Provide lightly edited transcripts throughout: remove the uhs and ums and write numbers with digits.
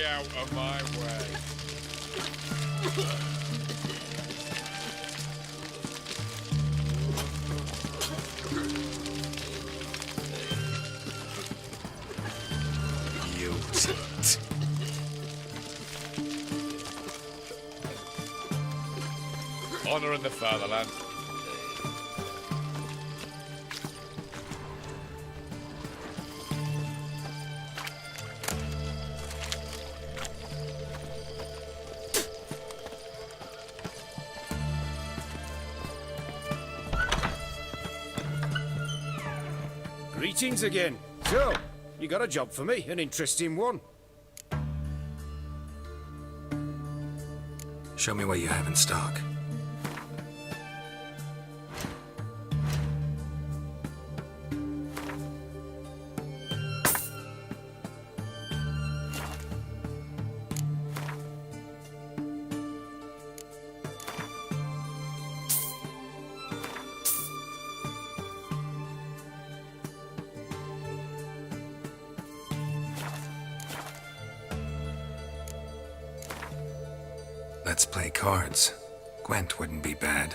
out of my way. Use it. Honor in the fatherland. Greetings again. So, you got a job for me, an interesting one. Show me what you have in stock. Let's play cards. Gwent wouldn't be bad.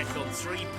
Price on £3.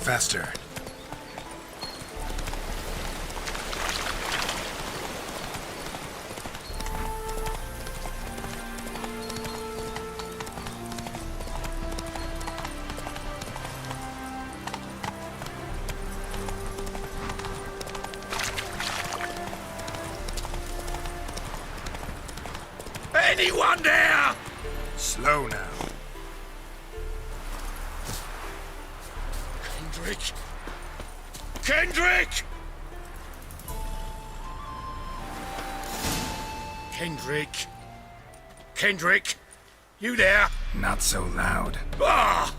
Faster. Anyone there? Slow now. Kendrick! Kendrick! Kendrick! Kendrick! You there? Not so loud. Ah!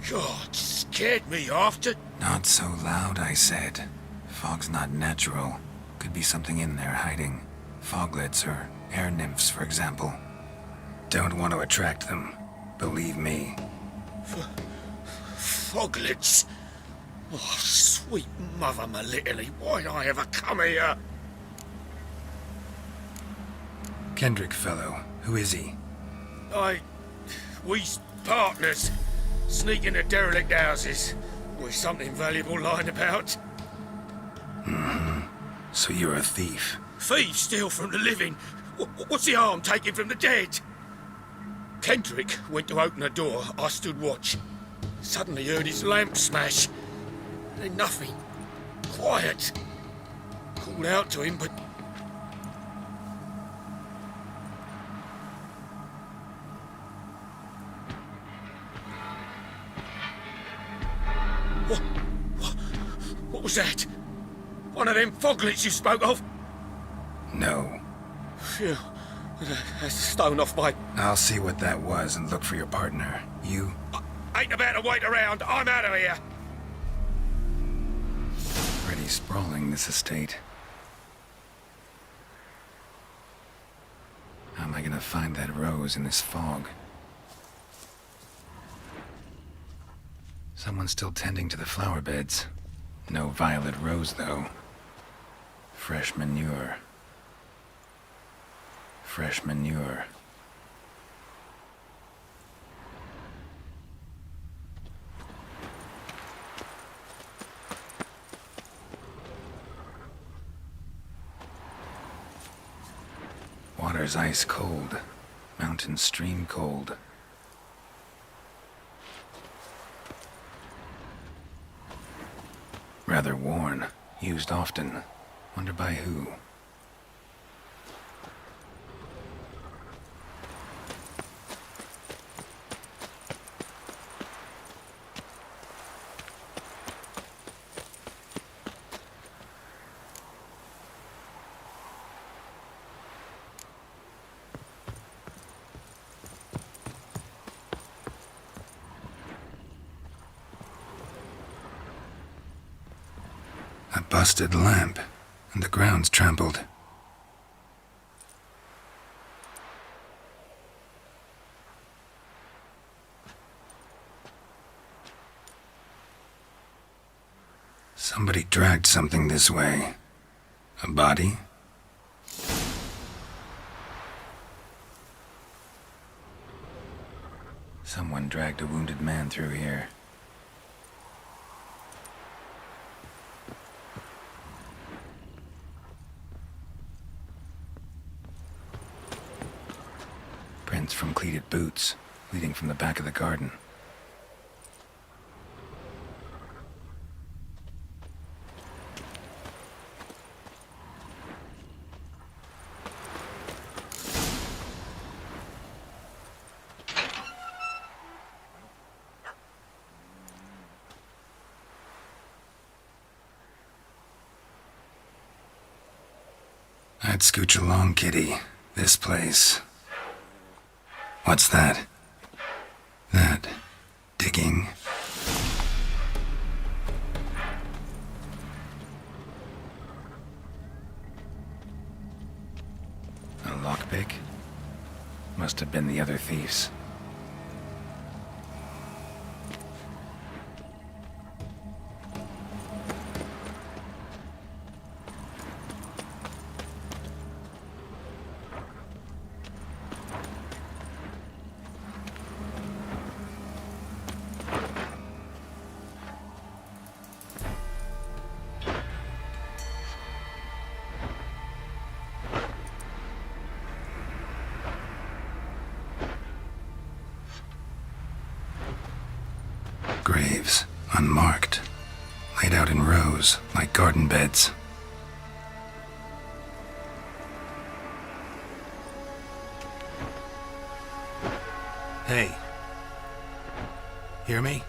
God, scared me off to... Not so loud, I said. Fog's not natural. Could be something in there hiding. Foglets or air nymphs, for example. Don't want to attract them. Believe me. Foglets? Oh, sweet mother Melitele, why'd I ever come here? Kendrick fellow. Who is he? We's partners. Sneak into derelict houses. With something valuable lying about. So you're a thief. Thieves steal from the living. What's the harm taken from the dead? Kendrick went to open a door. I stood watch. Suddenly heard his lamp smash. Then nothing. Quiet. Called out to him, but... What was that? One of them foglets you spoke of? No. Phew. That's a stone off my... I'll see what that was and look for your partner. You? Ain't about to wait around. I'm out of here. Pretty sprawling, this estate. How am I gonna find that rose in this fog? Someone's still tending to the flower beds. No violet rose, though. Fresh manure. Fresh manure. Water's ice cold. Mountain stream cold. Rather worn. Used often. Wonder by who? A busted lamp, and the ground's trampled. Somebody dragged something this way. A body? Someone dragged a wounded man through here. Prints from cleated boots, leading from the back of the garden. I'd scooch along, kitty. This place. What's that? That. Digging. A lockpick? Must have been the other thieves. unmarked, laid out in rows like garden beds. Hey. Hear me?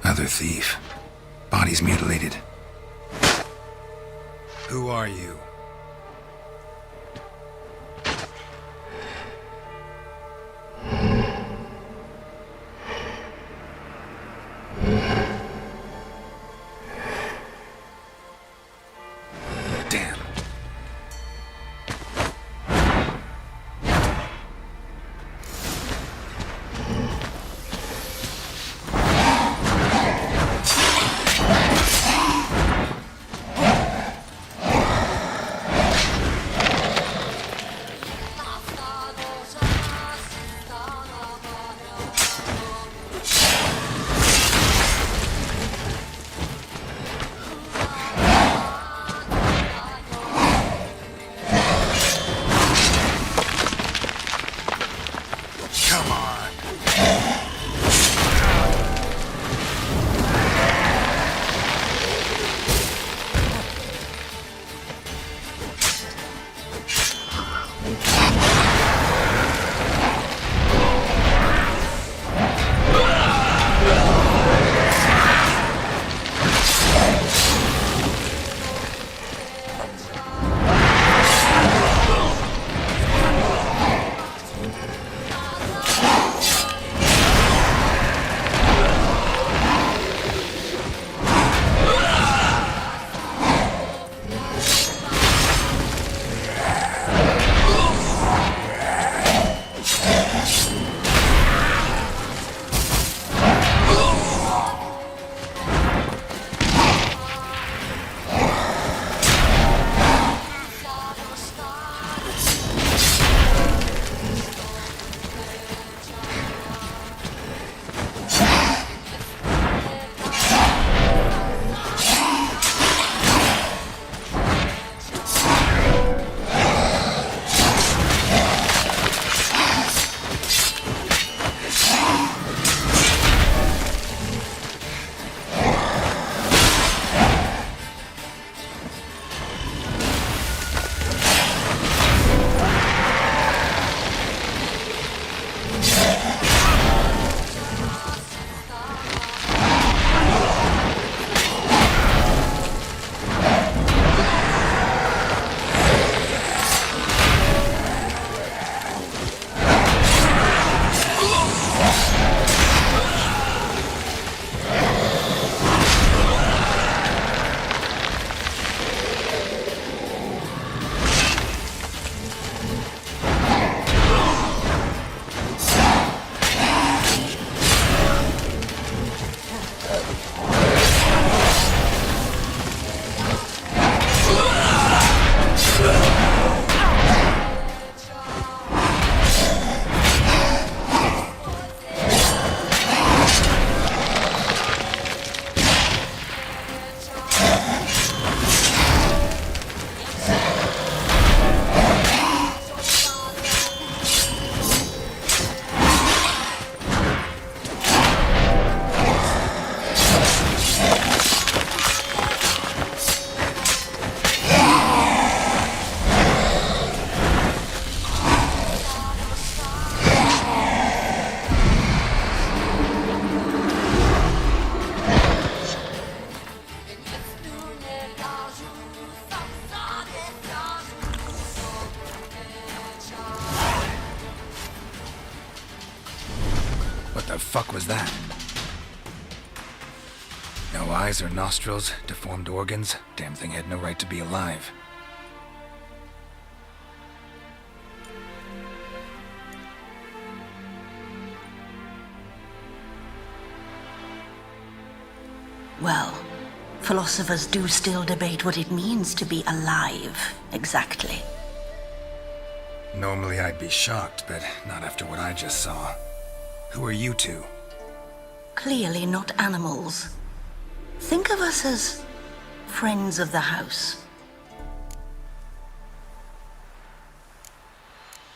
Other thief. Body's mutilated. Who are you? Damn. Come on. What the fuck was that? No eyes or nostrils, deformed organs. Damn thing had no right to be alive. Well, philosophers do still debate what it means to be alive, exactly. Normally I'd be shocked, but not after what I just saw. Who are you two? clearly not animals. Think of us as friends of the house.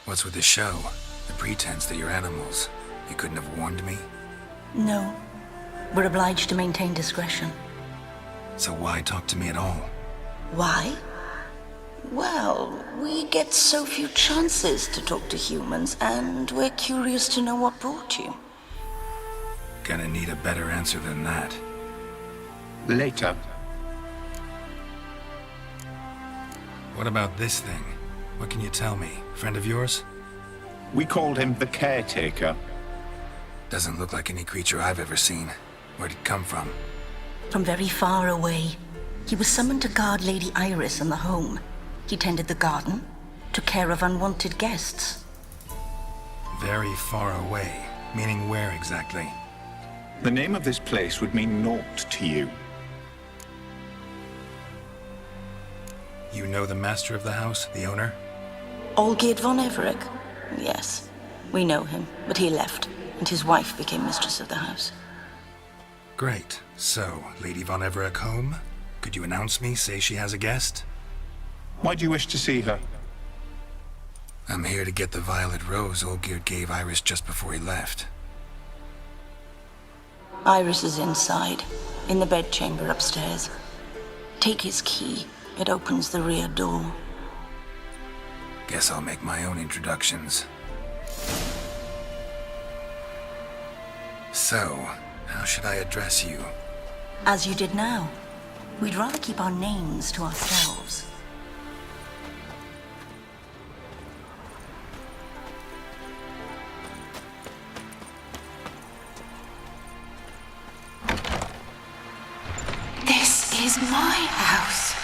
What's with the show? The pretense that you're animals. You couldn't have warned me? No, we're obliged to maintain discretion. So why talk to me at all? Why? Well, we get so few chances to talk to humans, and we're curious to know what brought you. Gonna need a better answer than that. Later. What about this thing? What can you tell me? Friend of yours? We called him the Caretaker. Doesn't look like any creature I've ever seen. Where'd it come from? From very far away. He was summoned to guard Lady Iris and the home. He tended the garden, took care of unwanted guests. Very far away. Meaning where exactly? The name of this place would mean naught to you. You know the master of the house, the owner? Olgierd von Everec? Yes, we know him, but he left, and his wife became mistress of the house. Great. So, Lady von Everec home? Could you announce me, say she has a guest? Why do you wish to see her? I'm here to get the violet rose Olgierd gave Iris just before he left. Iris is inside, in the bedchamber upstairs. Take his key. It opens the rear door. Guess I'll make my own introductions. So, how should I address you? As you did now. We'd rather keep our names to ourselves. This is my house.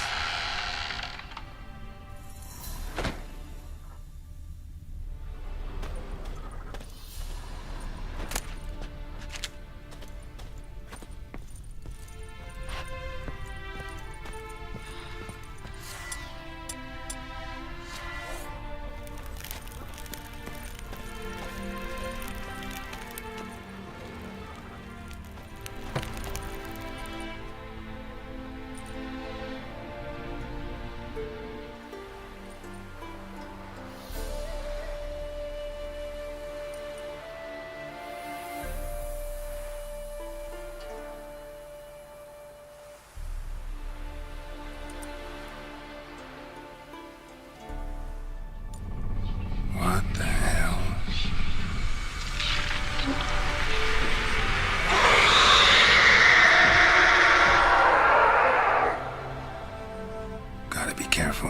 What the hell? Gotta be careful.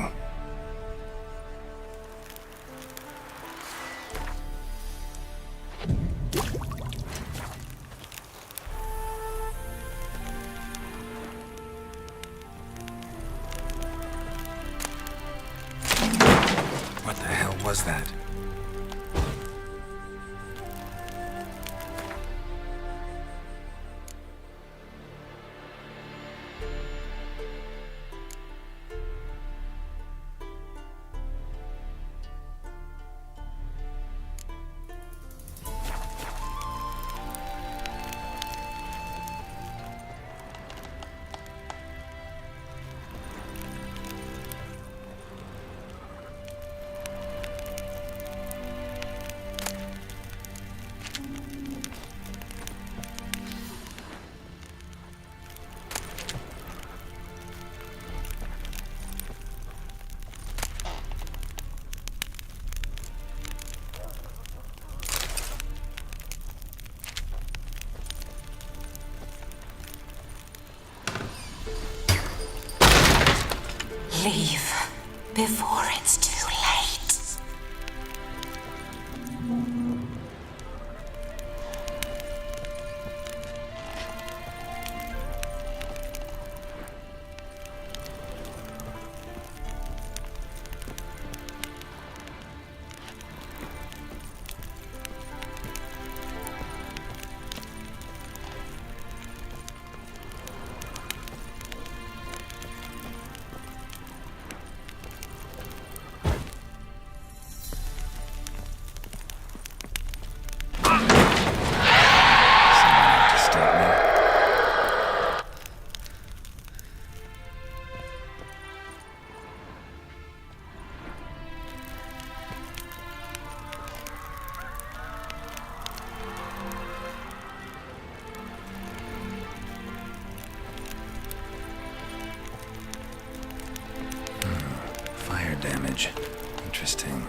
What the hell was that? Leave before it's too late. Strange. Interesting.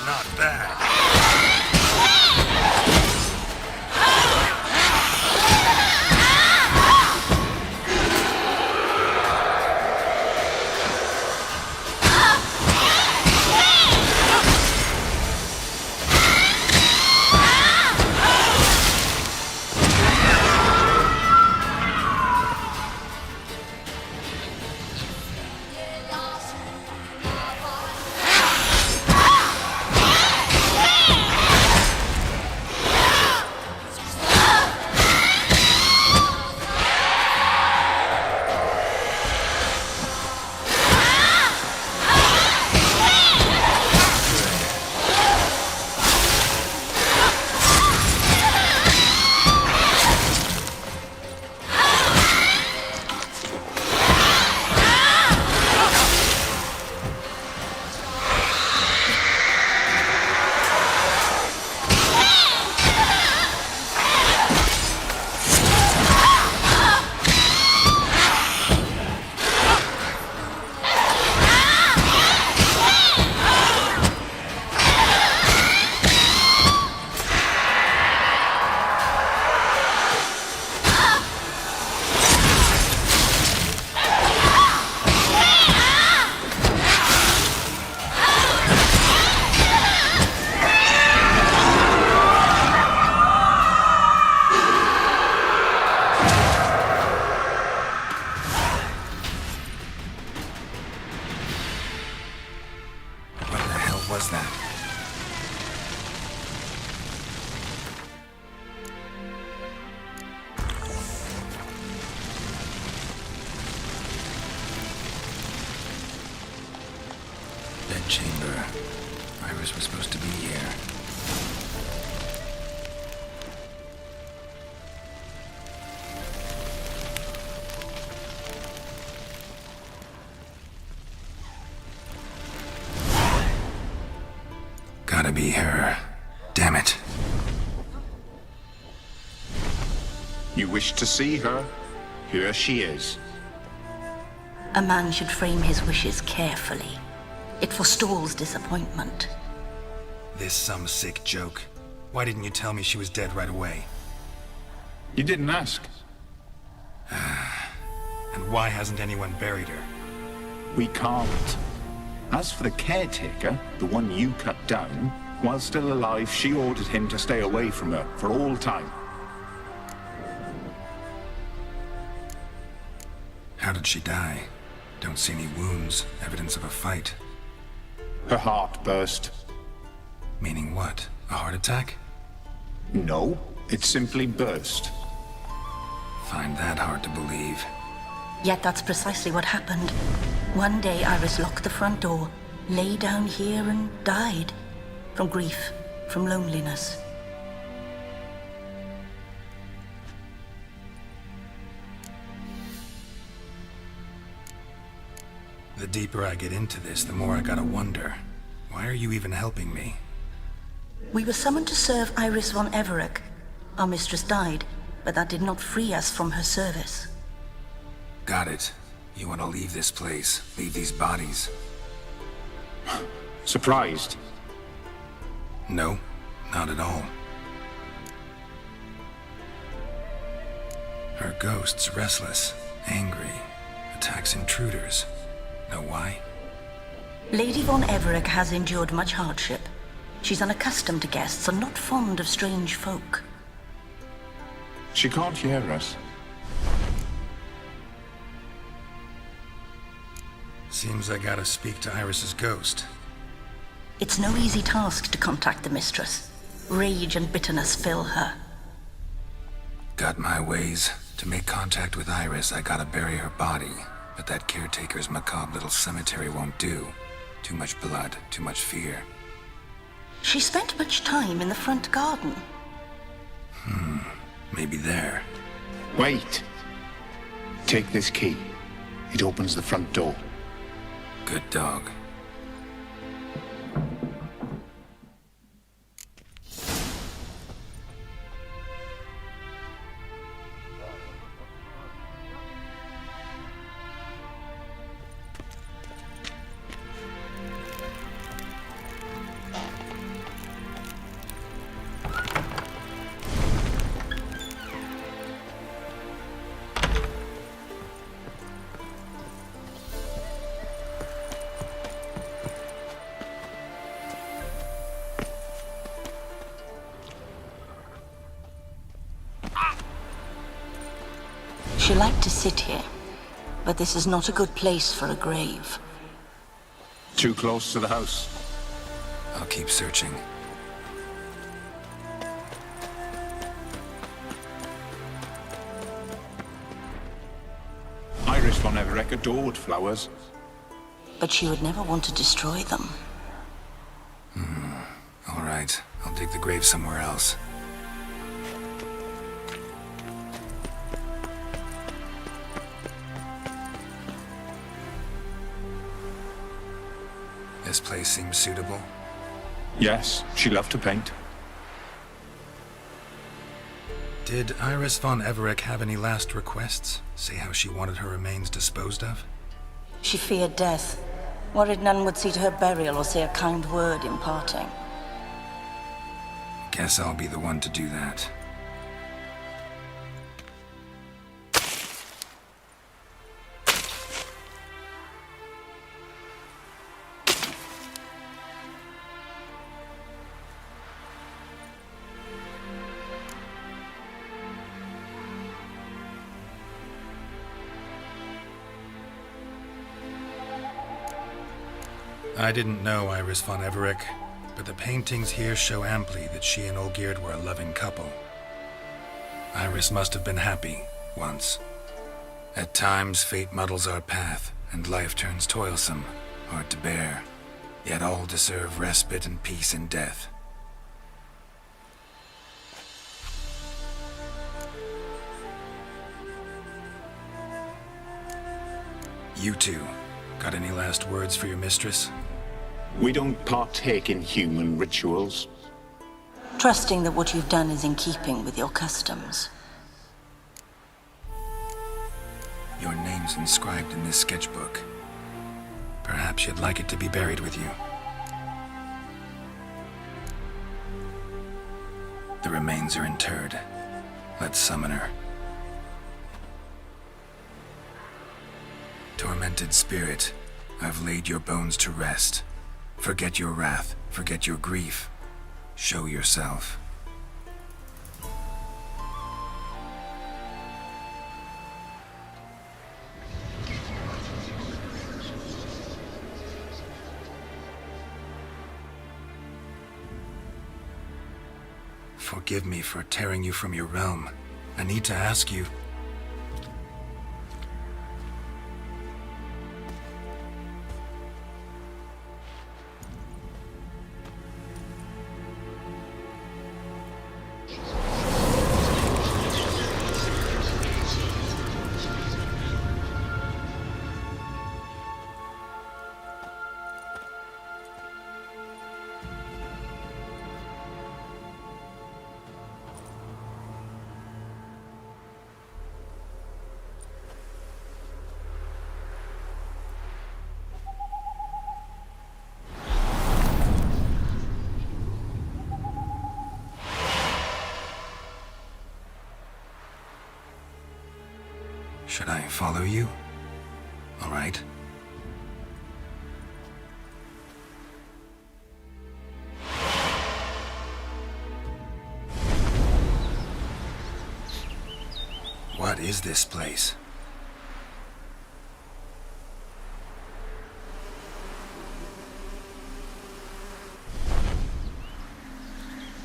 Not bad. Was that? Bedchamber. Iris was supposed to be here. Gotta be her. Damn it. You wish to see her? Here she is. A man should frame his wishes carefully. It forestalls disappointment. This some sick joke. Why didn't you tell me she was dead right away? You didn't ask. And why hasn't anyone buried her? We can't. As for the caretaker, the one you cut down, while still alive, she ordered him to stay away from her for all time. How did she die? Don't see any wounds, evidence of a fight. Her heart burst. Meaning what? A heart attack? No, it simply burst. Find that hard to believe. Yet that's precisely what happened. One day Iris locked the front door, lay down here and died. From grief, from loneliness. The deeper I get into this, the more I gotta wonder. Why are you even helping me? We were summoned to serve Iris von Everec. Our mistress died, but that did not free us from her service. Got it. You want to leave this place, leave these bodies. Surprised? No, not at all. Her ghost's restless, angry, attacks intruders. Know why? Lady Von Everett has endured much hardship. She's unaccustomed to guests and not fond of strange folk. She can't hear us. Seems I gotta speak to Iris's ghost. It's no easy task to contact the mistress. Rage and bitterness fill her. Got my ways. To make contact with Iris, I gotta bury her body. But that caretaker's macabre little cemetery won't do. Too much blood, too much fear. She spent much time in the front garden. Maybe there. Wait. Take this key. It opens the front door. Good dog. She liked to sit here, but this is not a good place for a grave. Too close to the house. I'll keep searching. Iris von Everett adored flowers. But she would never want to destroy them. All right, I'll dig the grave somewhere else. This place seems suitable. Yes, she loved to paint. Did Iris von Everett have any last requests? Say how she wanted her remains disposed of? She feared death, worried none would see to her burial or say a kind word in parting. Guess I'll be the one to do that. I didn't know Iris von Everett, but the paintings here show amply that she and Olgierd were a loving couple. Iris must have been happy, once. At times, fate muddles our path, and life turns toilsome, hard to bear. Yet all deserve respite and peace in death. You two, got any last words for your mistress? We don't partake in human rituals. Trusting that what you've done is in keeping with your customs. Your name's inscribed in this sketchbook. Perhaps you'd like it to be buried with you. The remains are interred. Let's summon her. Tormented spirit, I've laid your bones to rest. Forget your wrath, forget your grief. Show yourself. Forgive me for tearing you from your realm. I need to ask you. Should I follow you? All right. What is this place?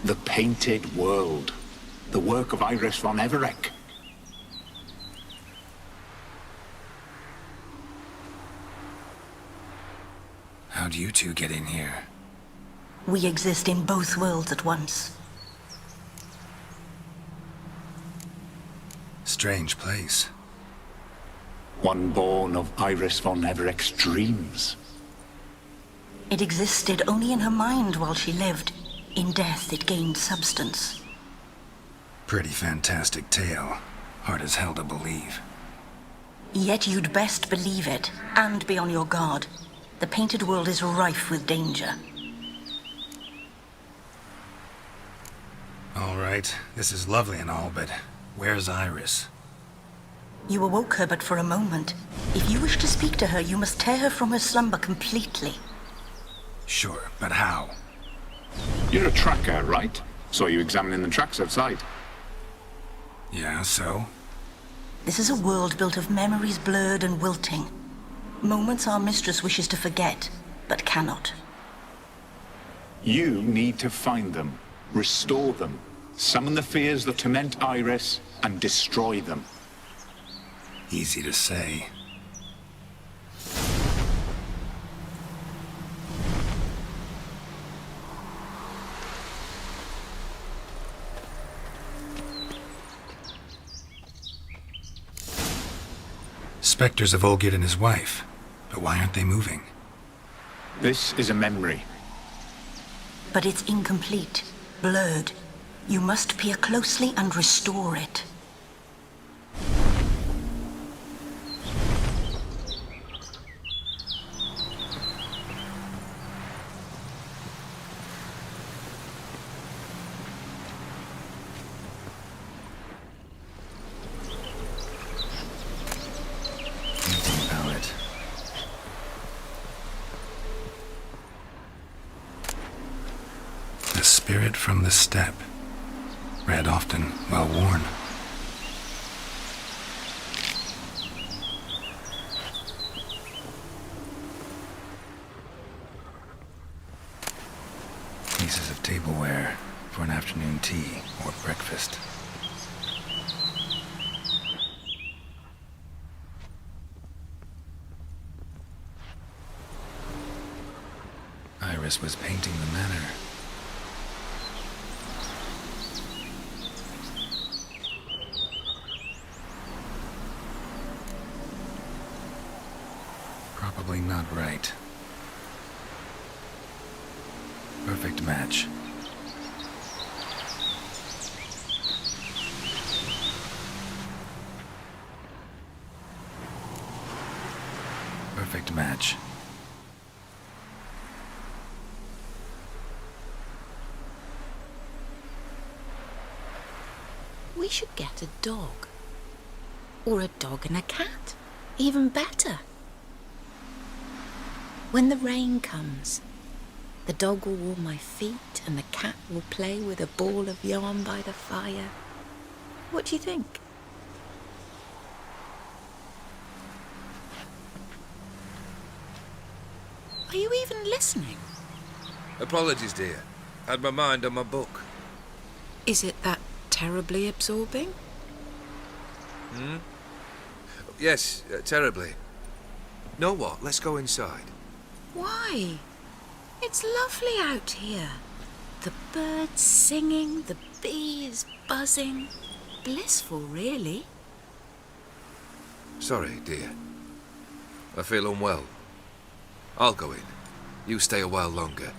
The Painted World. The work of Iris von Everec. How'd you two get in here? We exist in both worlds at once. Strange place. One born of Iris von Everec's dreams. It existed only in her mind while she lived. In death, it gained substance. Pretty fantastic tale. Hard as hell to believe. Yet you'd best believe it, and be on your guard. The Painted World is rife with danger. All right, this is lovely and all, but where's Iris? You awoke her but for a moment. If you wish to speak to her, you must tear her from her slumber completely. Sure, but how? You're a tracker, right? Saw you examining the tracks outside. Yeah, so? This is a world built of memories blurred and wilting. Moments our mistress wishes to forget, but cannot. You need to find them, restore them, summon the fears that torment Iris, and destroy them. Easy to say. Spectres of Olgid and his wife. But why aren't they moving? This is a memory. But it's incomplete, blurred. You must peer closely and restore it. Painting palette. The spirit from the steppe. Read often, well worn. Pieces of tableware for an afternoon tea or breakfast. Iris was painting the manor. Probably not right. Perfect match. Perfect match. We should get a dog. Or a dog and a cat. Even better. When the rain comes, the dog will warm my feet and the cat will play with a ball of yarn by the fire. What do you think? Are you even listening? Apologies, dear. Had my mind on my book. Is it that terribly absorbing? Yes, terribly. Know what? Let's go inside. Why? It's lovely out here. The birds singing, the bees buzzing. Blissful, really. Sorry, dear. I feel unwell. I'll go in. You stay a while longer.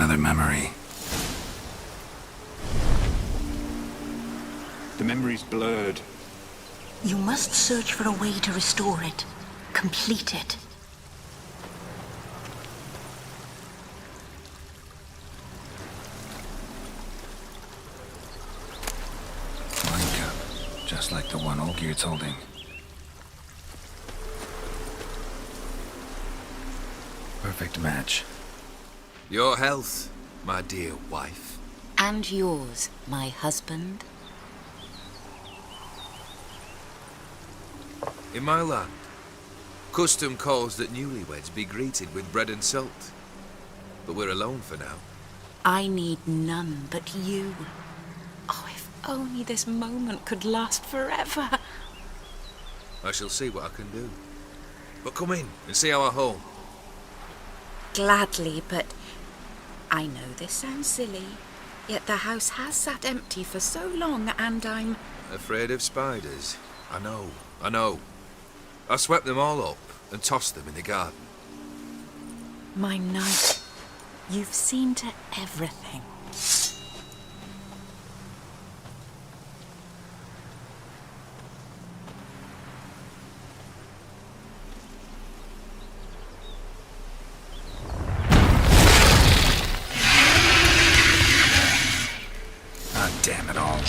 Another memory. The memory's blurred. You must search for a way to restore it. Complete it. Wine cup, just like the one Olgierd's holding. Perfect match. Your health, my dear wife. And yours, my husband. In my land, custom calls that newlyweds be greeted with bread and salt. But we're alone for now. I need none but you. Oh, if only this moment could last forever. I shall see what I can do. But come in and see our home. Gladly, but I know this sounds silly, yet the house has sat empty for so long, and I'm... Afraid of spiders? I know. I swept them all up and tossed them in the garden. My knight, you've seen to everything. Ah, damn it all.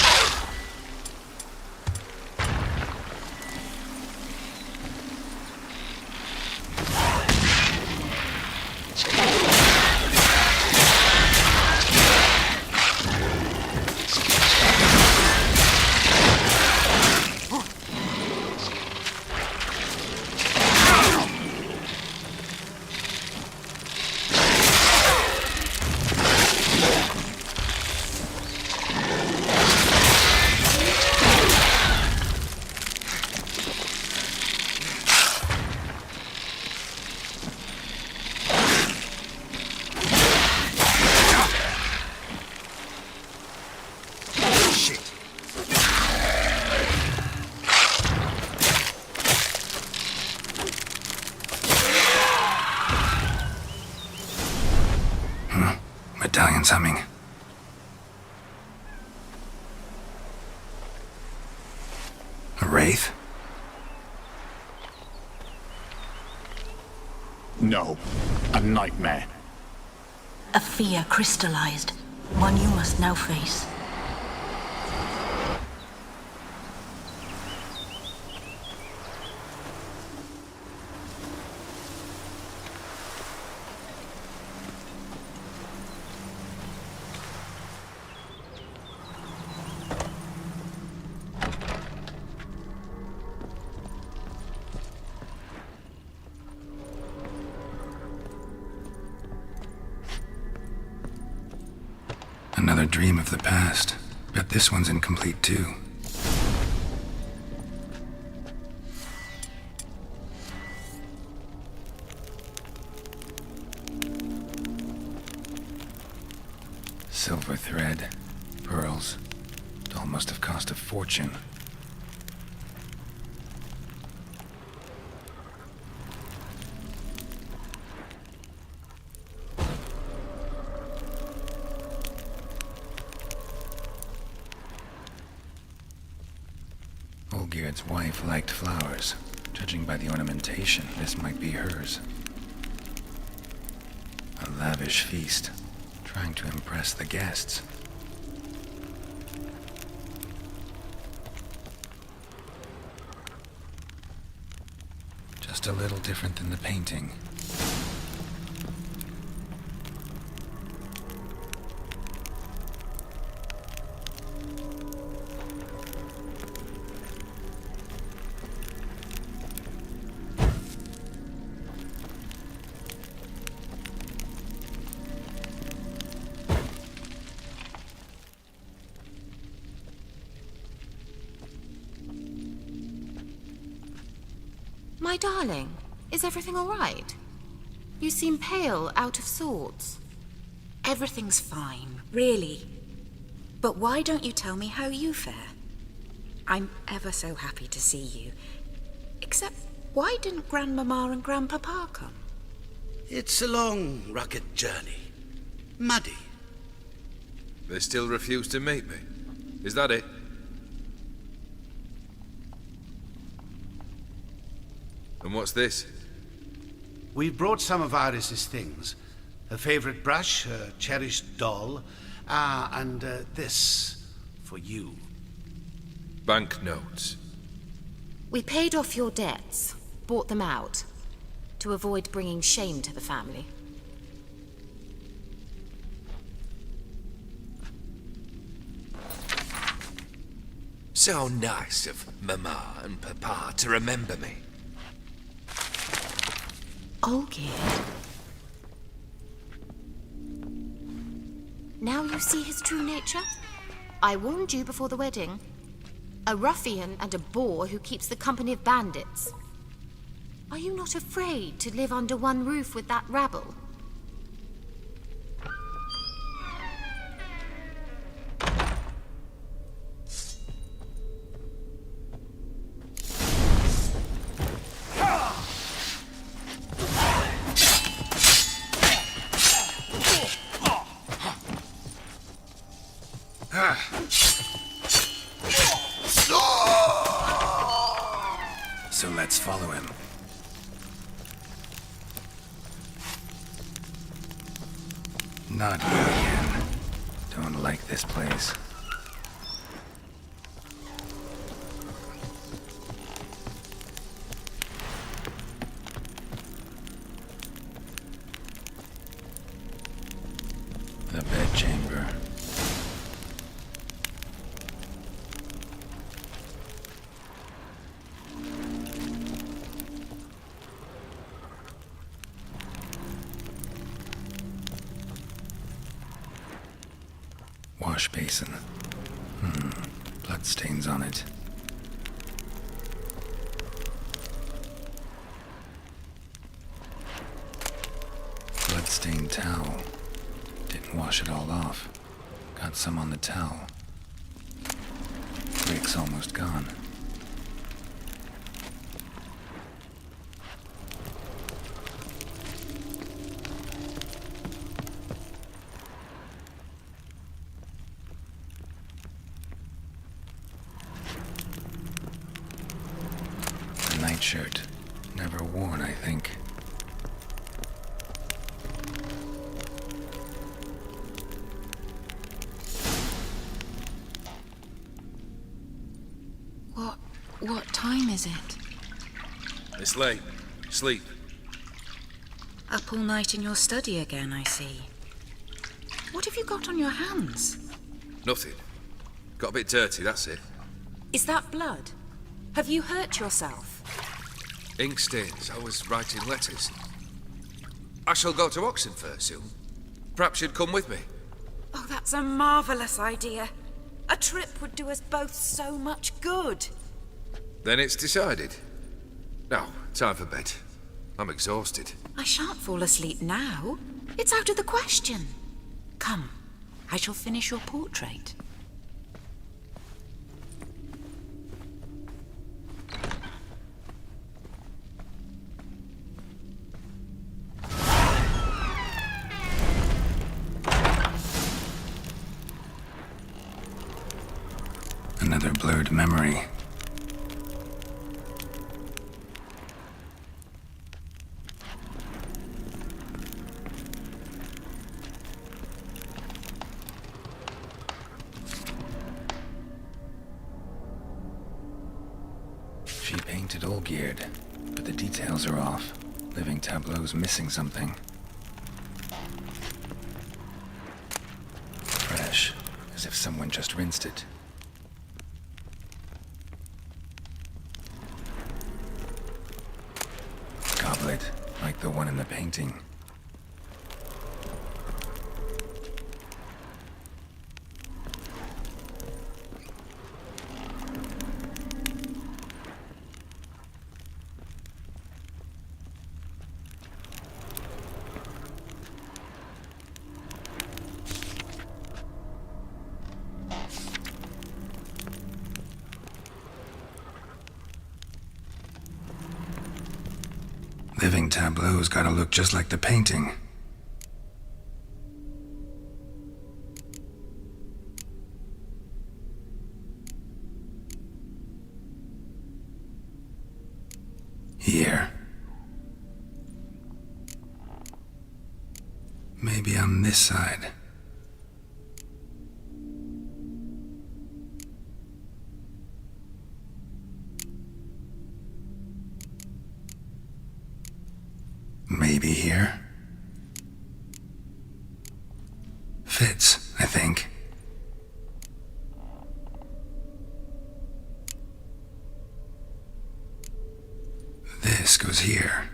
Medallion's humming. A wraith? No. A nightmare. A fear crystallized. One you must now face. Another dream of the past. Bet this one's incomplete too. Silver thread, pearls. It all must have cost a fortune. Olgierd's wife liked flowers. Judging by the ornamentation, this might be hers. A lavish feast, trying to impress the guests. Just a little different than the painting. My darling, is everything all right? You seem pale, out of sorts. Everything's fine, really. But why don't you tell me how you fare? I'm ever so happy to see you. Except, why didn't Grandmama and Grandpapa come? It's a long, rugged journey. Muddy. They still refuse to meet me. Is that it? And what's this? We've brought some of Iris's things. Her favorite brush, her cherished doll, and this for you. Banknotes. We paid off your debts, bought them out, to avoid bringing shame to the family. So nice of Mama and Papa to remember me. Olgierd. Now you see his true nature? I warned you before the wedding. A ruffian and a boor who keeps the company of bandits. Are you not afraid to live under one roof with that rabble? So let's follow him. Not you again. Don't like this place. The bedchamber. Wash basin. Bloodstains on it. Bloodstained towel. Didn't wash it all off. Got some on the towel. Rick's almost gone. Nightshirt. Never worn, I think. What time is it? It's late. Sleep. Up all night in your study again, I see. What have you got on your hands? Nothing. Got a bit dirty, that's it. Is that blood? Have you hurt yourself? Ink stains. I was writing letters. I shall go to Oxenfurt soon. Perhaps you'd come with me. Oh, that's a marvelous idea. A trip would do us both so much good. Then it's decided. Now, time for bed. I'm exhausted. I shan't fall asleep now. It's out of the question. Come, I shall finish your portrait. Another blurred memory. She painted Olgierd, but the details are off. Living tableau's missing something. Fresh, as if someone just rinsed it. Goblet, like the one in the painting. Living tableau's gotta look just like the painting. Maybe on this side. Maybe here. Fits, I think. This goes here.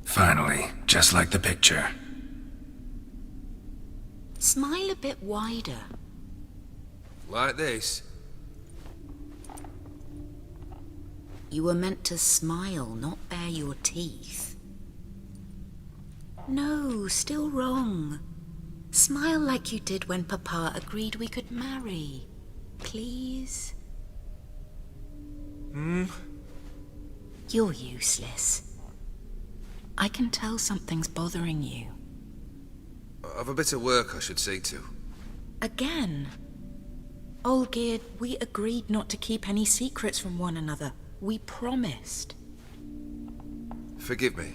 Finally, just like the picture. Smile a bit wider. Like this? You were meant to smile, not bare your teeth. No, still wrong. Smile like you did when Papa agreed we could marry. Please? You're useless. I can tell something's bothering you. I've a bit of work I should see to. Again? Olgierd, we agreed not to keep any secrets from one another. We promised. Forgive me.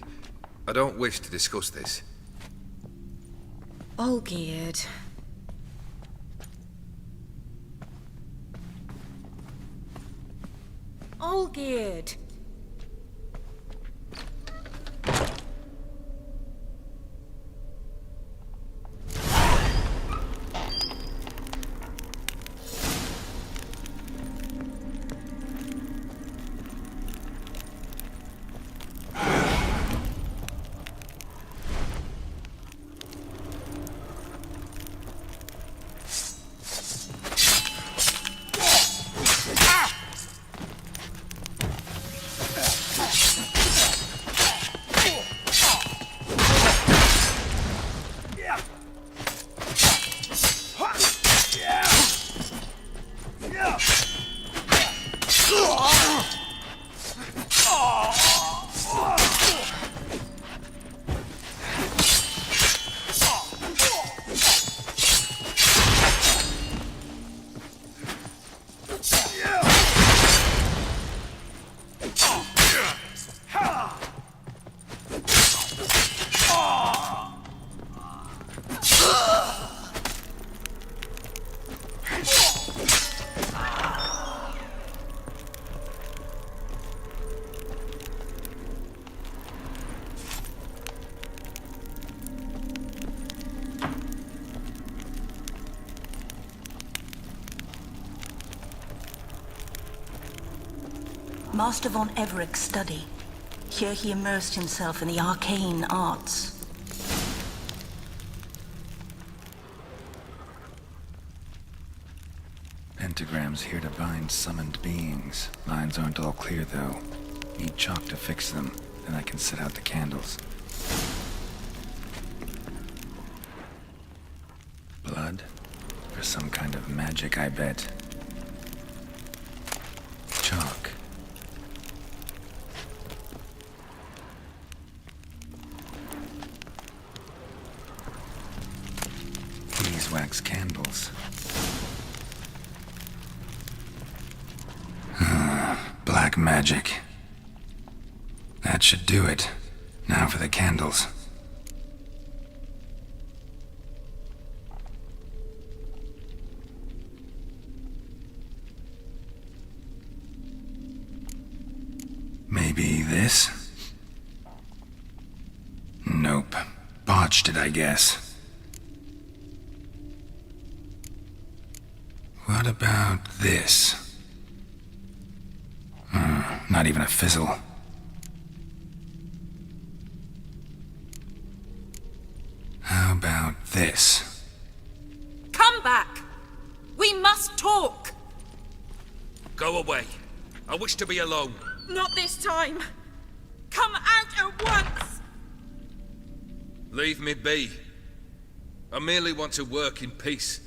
I don't wish to discuss this. Olgierd. Olgierd! Master von Everek's study. Here he immersed himself in the arcane arts. Pentagrams here to bind summoned beings. Lines aren't all clear, though. Need chalk to fix them, then I can set out the candles. Blood? For some kind of magic, I bet. Chalk. Beeswax candles. Black magic. That should do it. Now for the candles. Maybe this? Nope. Botched it, I guess. What about this? Not even a fizzle. How about this? Come back! We must talk! Go away. I wish to be alone. Not this time! Come out at once! Leave me be. I merely want to work in peace.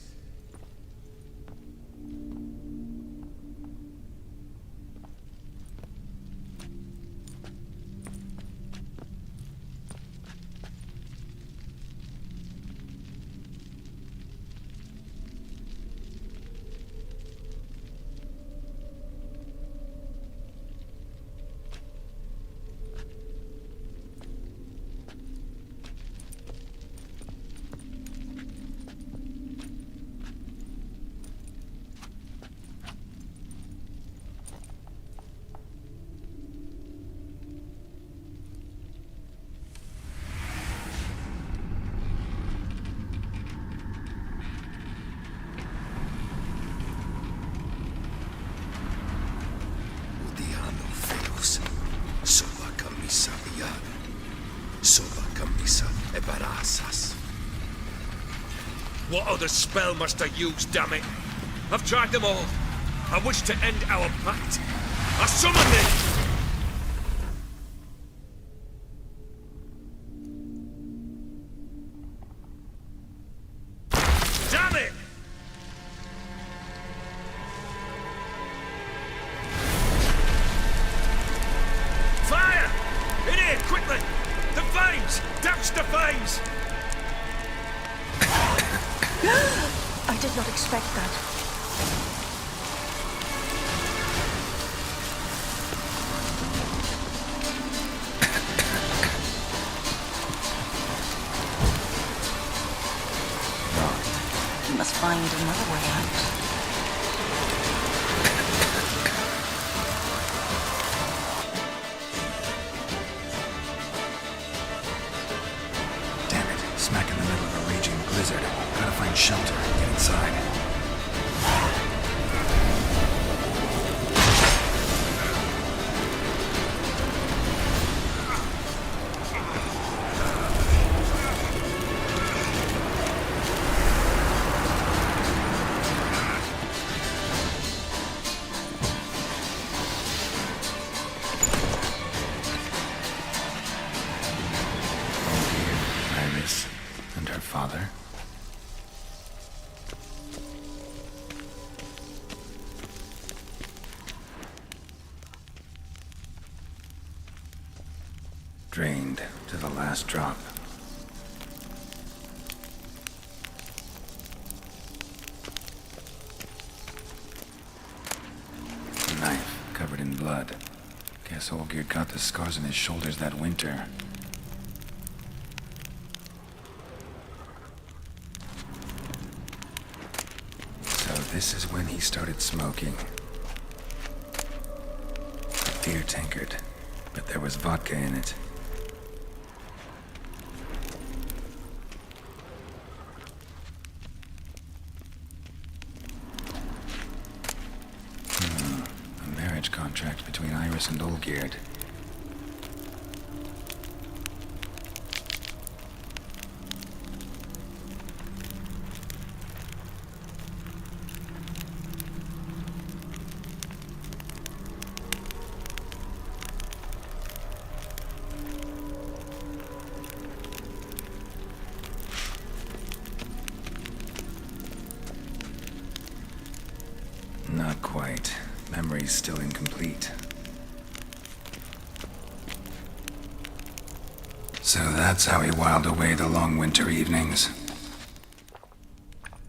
Camisa Ebarasas. What other spell must I use, damn it? I've tried them all. I wish to end our pact. I summon thee! Damn it! Fire! In here, quickly! The flames! Douse the flames! I did not expect that. We must find another way out. Damn it, smack in the middle of a raging blizzard. Gotta find shelter and get inside. Iris and her father. Drained to the last drop. A knife covered in blood. Guess Olgierd got the scars on his shoulders that winter. So this is when he started smoking. A beer tankard, but there was vodka in it. A marriage contract between Iris and Olgierd. Not quite. Memory's still incomplete. So that's how he whiled away the long winter evenings.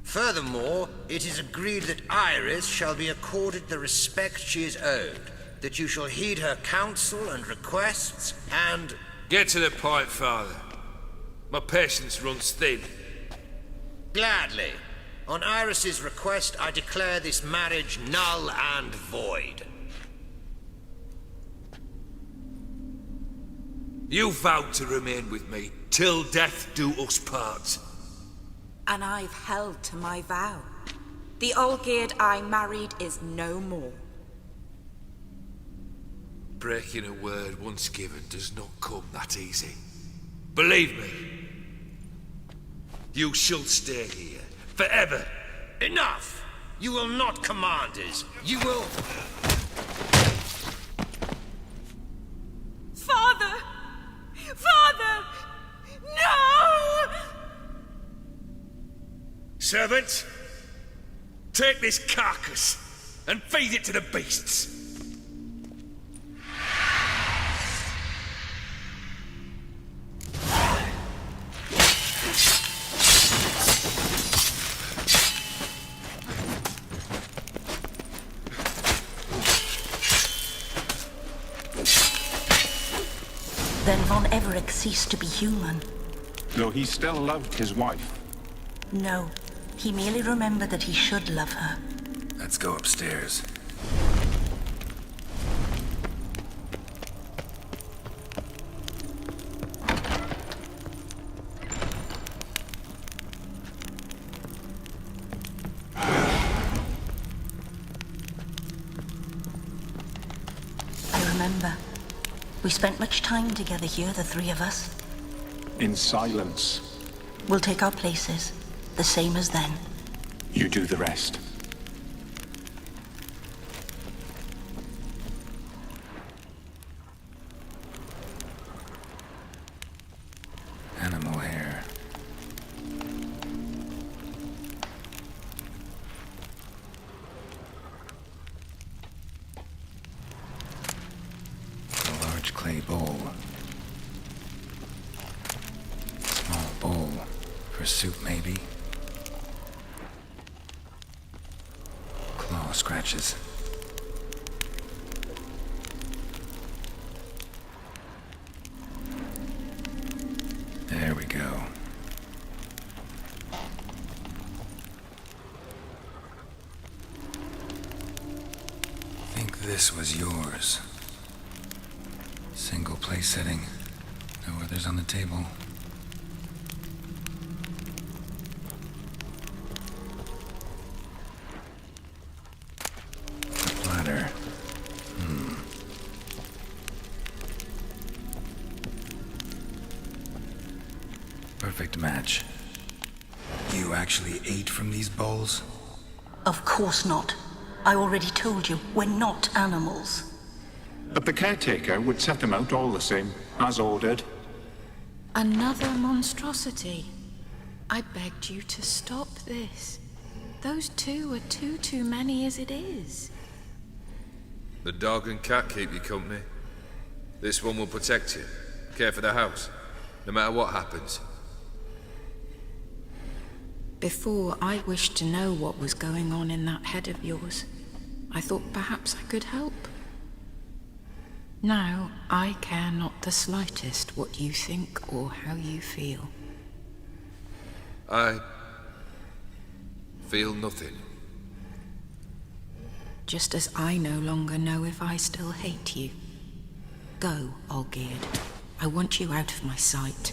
Furthermore, it is agreed that Iris shall be accorded the respect she is owed, that you shall heed her counsel and requests, and... Get to the point, Father. My patience runs thin. Gladly. On Iris's request, I declare this marriage null and void. You vowed to remain with me till death do us part. And I've held to my vow. The Olgierd I married is no more. Breaking a word once given does not come that easy. Believe me. You shall stay here. Forever. Enough! You will not command us. You will... Father! Father! No! Servants, take this carcass and feed it to the beasts. Then Von Everec ceased to be human. Though he still loved his wife. No, he merely remembered that he should love her. Let's go upstairs. I remember. We spent much time together here, the three of us. in silence. We'll take our places, the same as then. You do the rest. Animal hair. A large clay bowl. Small bowl. For soup, maybe? Claw scratches. There we go. Think this was yours. Single place setting. No others on the table. A platter. Perfect match. You actually ate from these bowls? Of course not. I already told you, we're not animals. But the caretaker would set them out all the same, as ordered. Another monstrosity. I begged you to stop this. Those two are too many as it is. The dog and cat keep you company. This one will protect you, care for the house, no matter what happens. Before, I wished to know what was going on in that head of yours. I thought perhaps I could help. Now, I care not the slightest what you think or how you feel. I feel nothing. Just as I no longer know if I still hate you. Go, Olgierd. I want you out of my sight.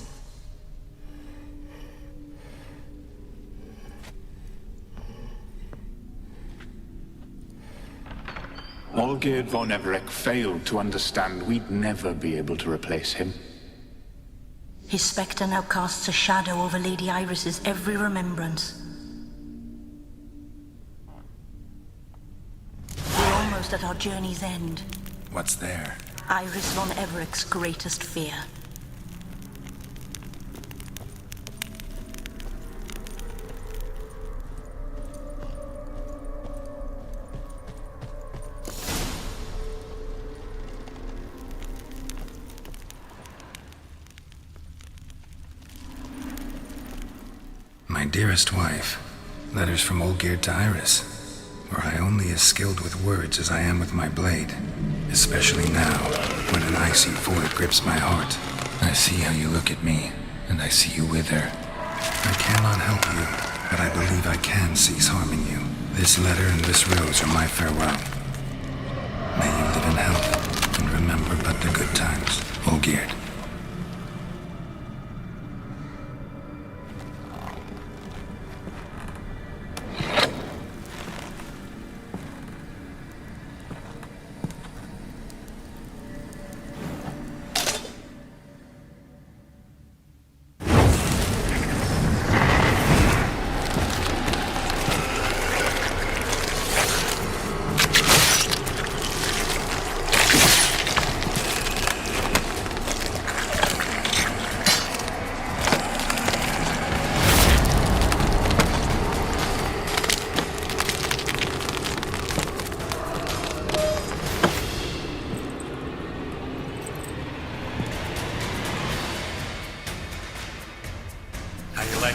Olgierd von Everec failed to understand we'd never be able to replace him. His spectre now casts a shadow over Lady Iris's every remembrance. We're almost at our journey's end. What's there? Iris von Everec's greatest fear. My dearest wife, letters from Olgierd to Iris. Were I only as skilled with words as I am with my blade, especially now, when an icy void grips my heart. I see how you look at me, and I see you wither. I cannot help you, but I believe I can cease harming you. This letter and this rose are my farewell. May you live in health, and remember but the good times. Olgierd.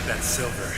That silver.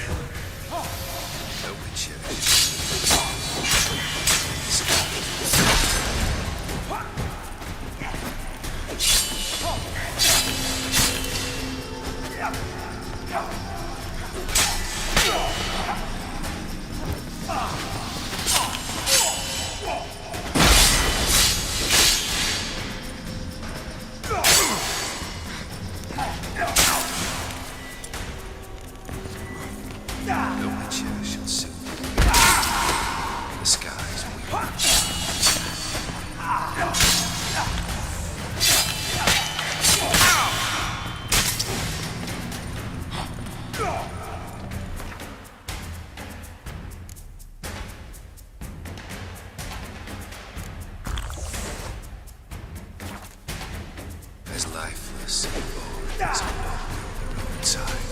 There's a knock on the roadside.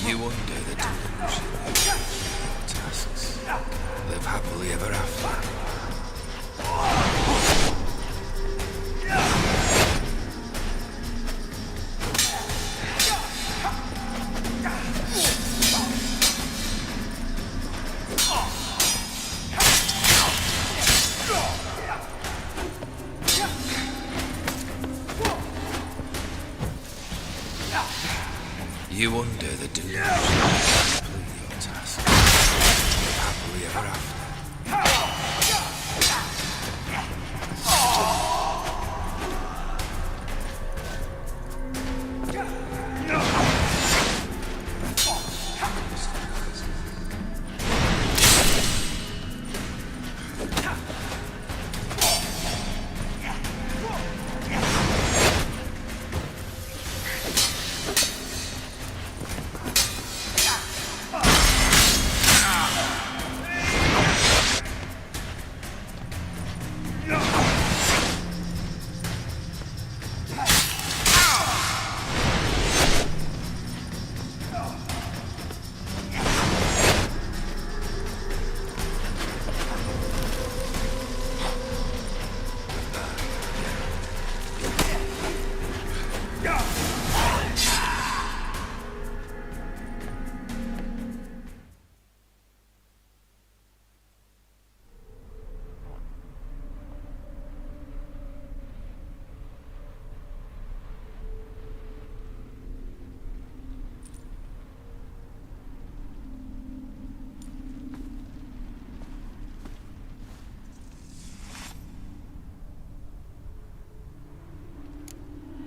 You undo the delusion of your tasks. Live happily ever after. You undo the delusion, complete your task. Live happily ever after.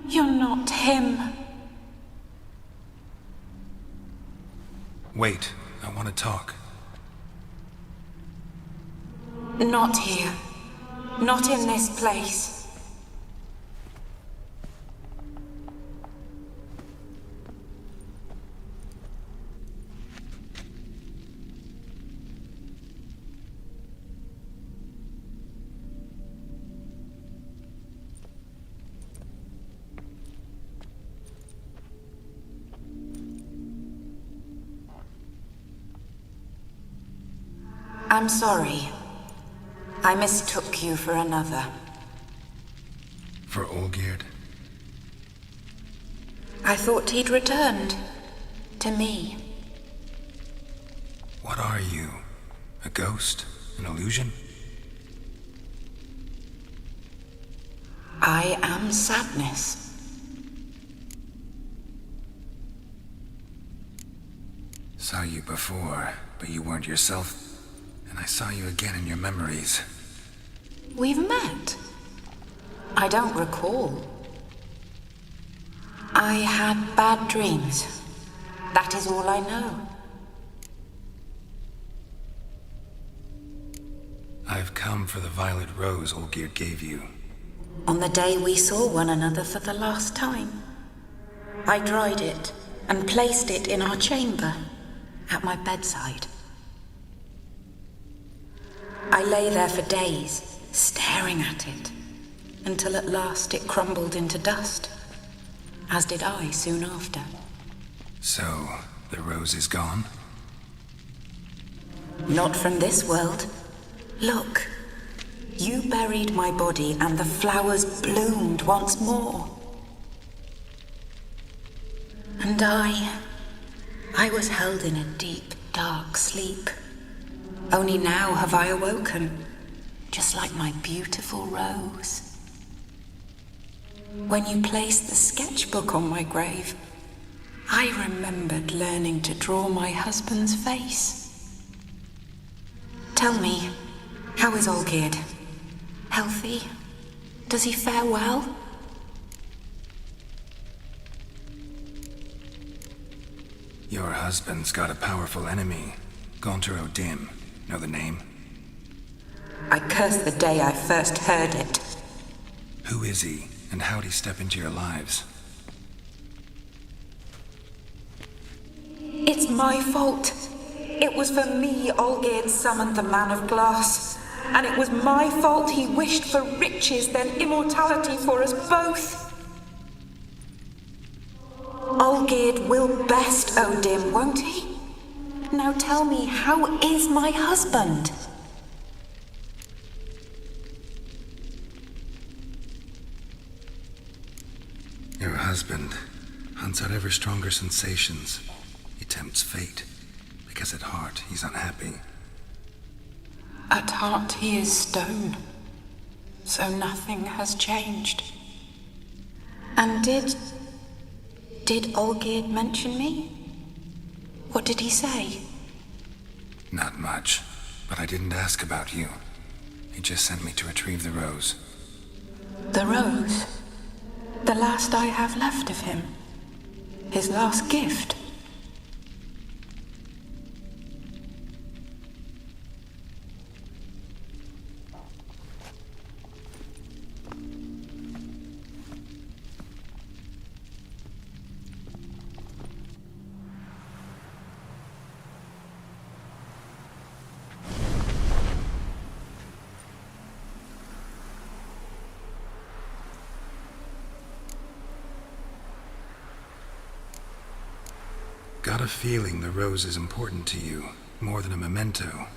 You're not him. Wait, I want to talk. Not here. Not in this place. I'm sorry. I mistook you for another. For Olgierd? I thought he'd returned. To me. What are you? A ghost? An illusion? I am sadness. Saw you before, but you weren't yourself. And I saw you again in your memories. We've met. I don't recall. I had bad dreams. That is all I know. I've come for the violet rose Olgierd gave you. On the day we saw one another for the last time, I dried it and placed it in our chamber, at my bedside. I lay there for days, staring at it, until at last it crumbled into dust, as did I soon after. So, The rose is gone? Not from this world. Look. You buried my body and the flowers bloomed once more. And I was held in a deep, dark sleep. Only now have I awoken, just like my beautiful rose. When you placed the sketchbook on my grave, I remembered learning to draw my husband's face. Tell me, how is Olgierd? Healthy? Does he fare well? Your husband's got a powerful enemy, Gaunter O'Dim. Know the name? I curse the day I first heard it. Who is he, and how'd he step into your lives? It's my fault. It was for me Olgierd summoned the Man of Glass. And it was my fault he wished for riches, then immortality for us both. Olgierd will best O'Dim, won't he? Now tell me, how is my husband? Your husband hunts out ever stronger sensations. He tempts fate, because at heart he's unhappy. At heart he is stone, so nothing has changed. And did Olgierd mention me? What did he say? Not much, but I didn't ask about you. He just sent me to retrieve the rose. The rose? The last I have left of him? His last gift? Got a feeling the rose is important to you, more than a memento.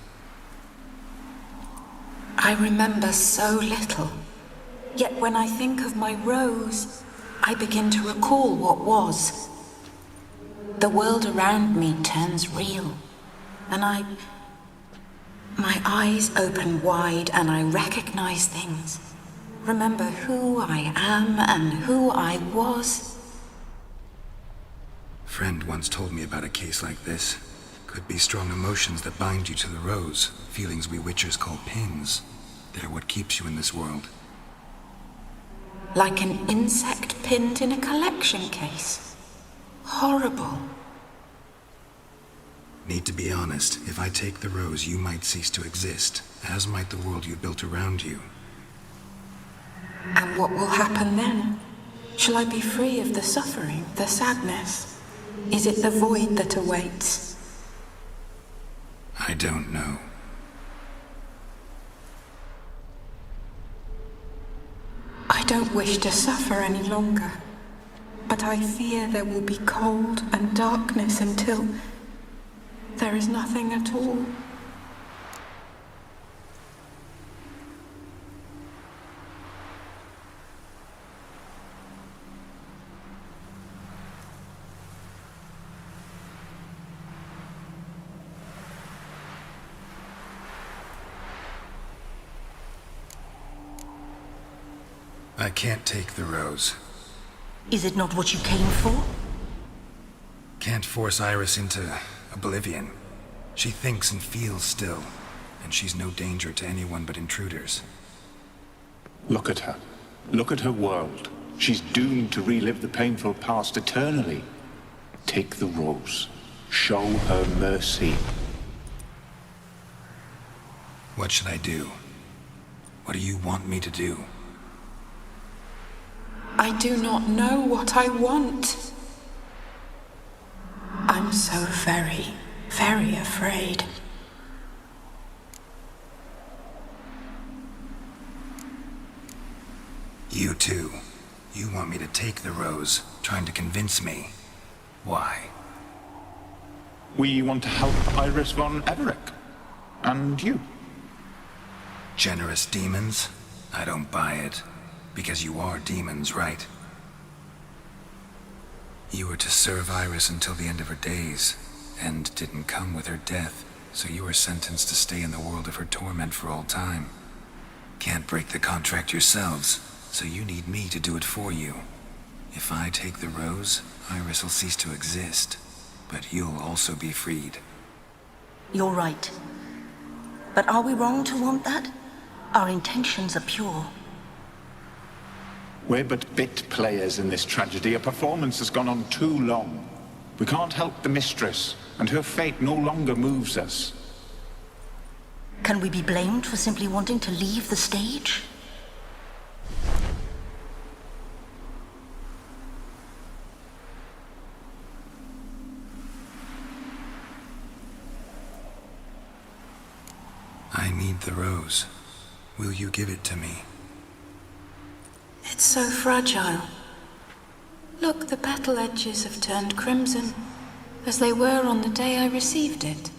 I remember so little. Yet when I think of my rose, I begin to recall what was. The world around me turns real, and my eyes open wide and I recognize things. Remember who I am and who I was. Friend once told me about a case like this. Could be strong emotions that bind you to the rose, feelings we witchers call pins. They're what keeps you in this world. Like an insect pinned in a collection case. Horrible. Need to be honest, if I take the rose, you might cease to exist, as might the world you built around you. And what will happen then? Shall I be free of the suffering, the sadness? Is it the void that awaits? I don't know. I don't wish to suffer any longer, but I fear there will be cold and darkness until there is nothing at all. I can't take the rose. Is it not what you came for? Can't force Iris into oblivion. She thinks and feels still, and she's no danger to anyone but intruders. Look at her. Look at her world. She's doomed to relive the painful past eternally. Take the rose. Show her mercy. What should I do? What do you want me to do? I do not know what I want. I'm so very, very afraid. You too. You want me to take the rose, trying to convince me. Why? We want to help Iris von Everec. And you. Generous demons? I don't buy it. Because you are demons, right? You were to serve Iris until the end of her days. End didn't come with her death, so you were sentenced to stay in the world of her torment for all time. Can't break the contract yourselves, so you need me to do it for you. If I take the rose, Iris will cease to exist. But you'll also be freed. You're right. But are we wrong to want that? Our intentions are pure. We're but bit players in this tragedy. A performance has gone on too long. We can't help the mistress, and her fate no longer moves us. Can we be blamed for simply wanting to leave the stage? I need the rose. Will you give it to me? It's so fragile. Look, the petal edges have turned crimson, as they were on the day I received it.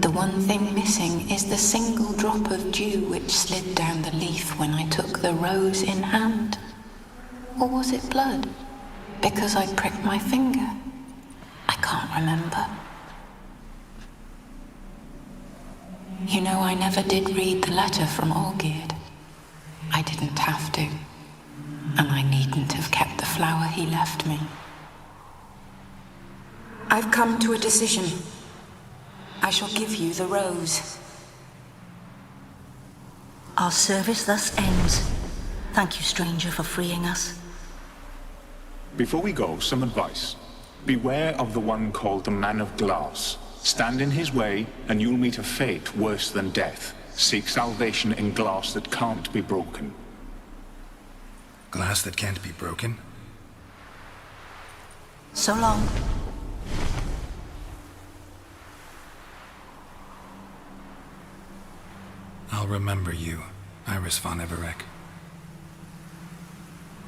The one thing missing is the single drop of dew which slid down the leaf when I took the rose in hand. Or was it blood? Because I pricked my finger? I can't remember. You know, I never did read the letter from Olgierd. I didn't have to. And I needn't have kept the flower he left me. I've come to a decision. I shall give you the rose. Our service thus ends. Thank you, stranger, for freeing us. Before we go, some advice. Beware of the one called the Man of Glass. Stand in his way, and you'll meet a fate worse than death. Seek salvation in glass that can't be broken. Glass that can't be broken? So long. I'll remember you, Iris von Everec.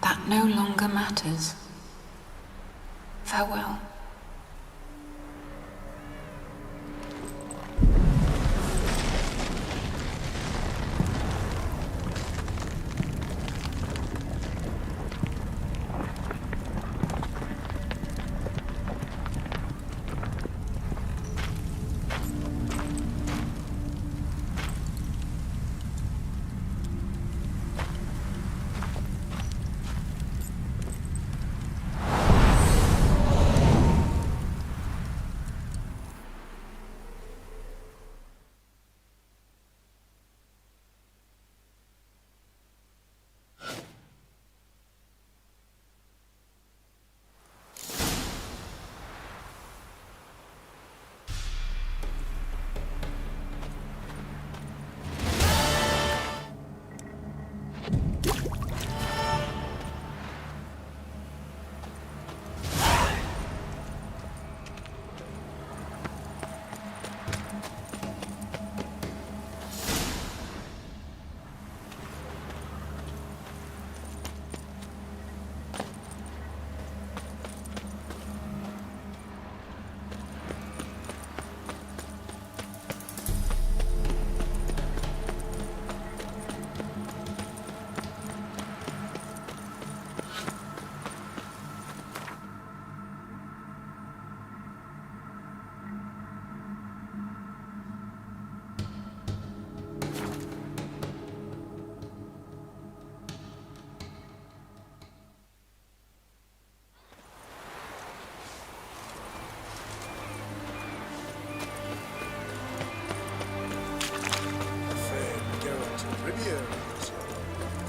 That no longer matters. Farewell.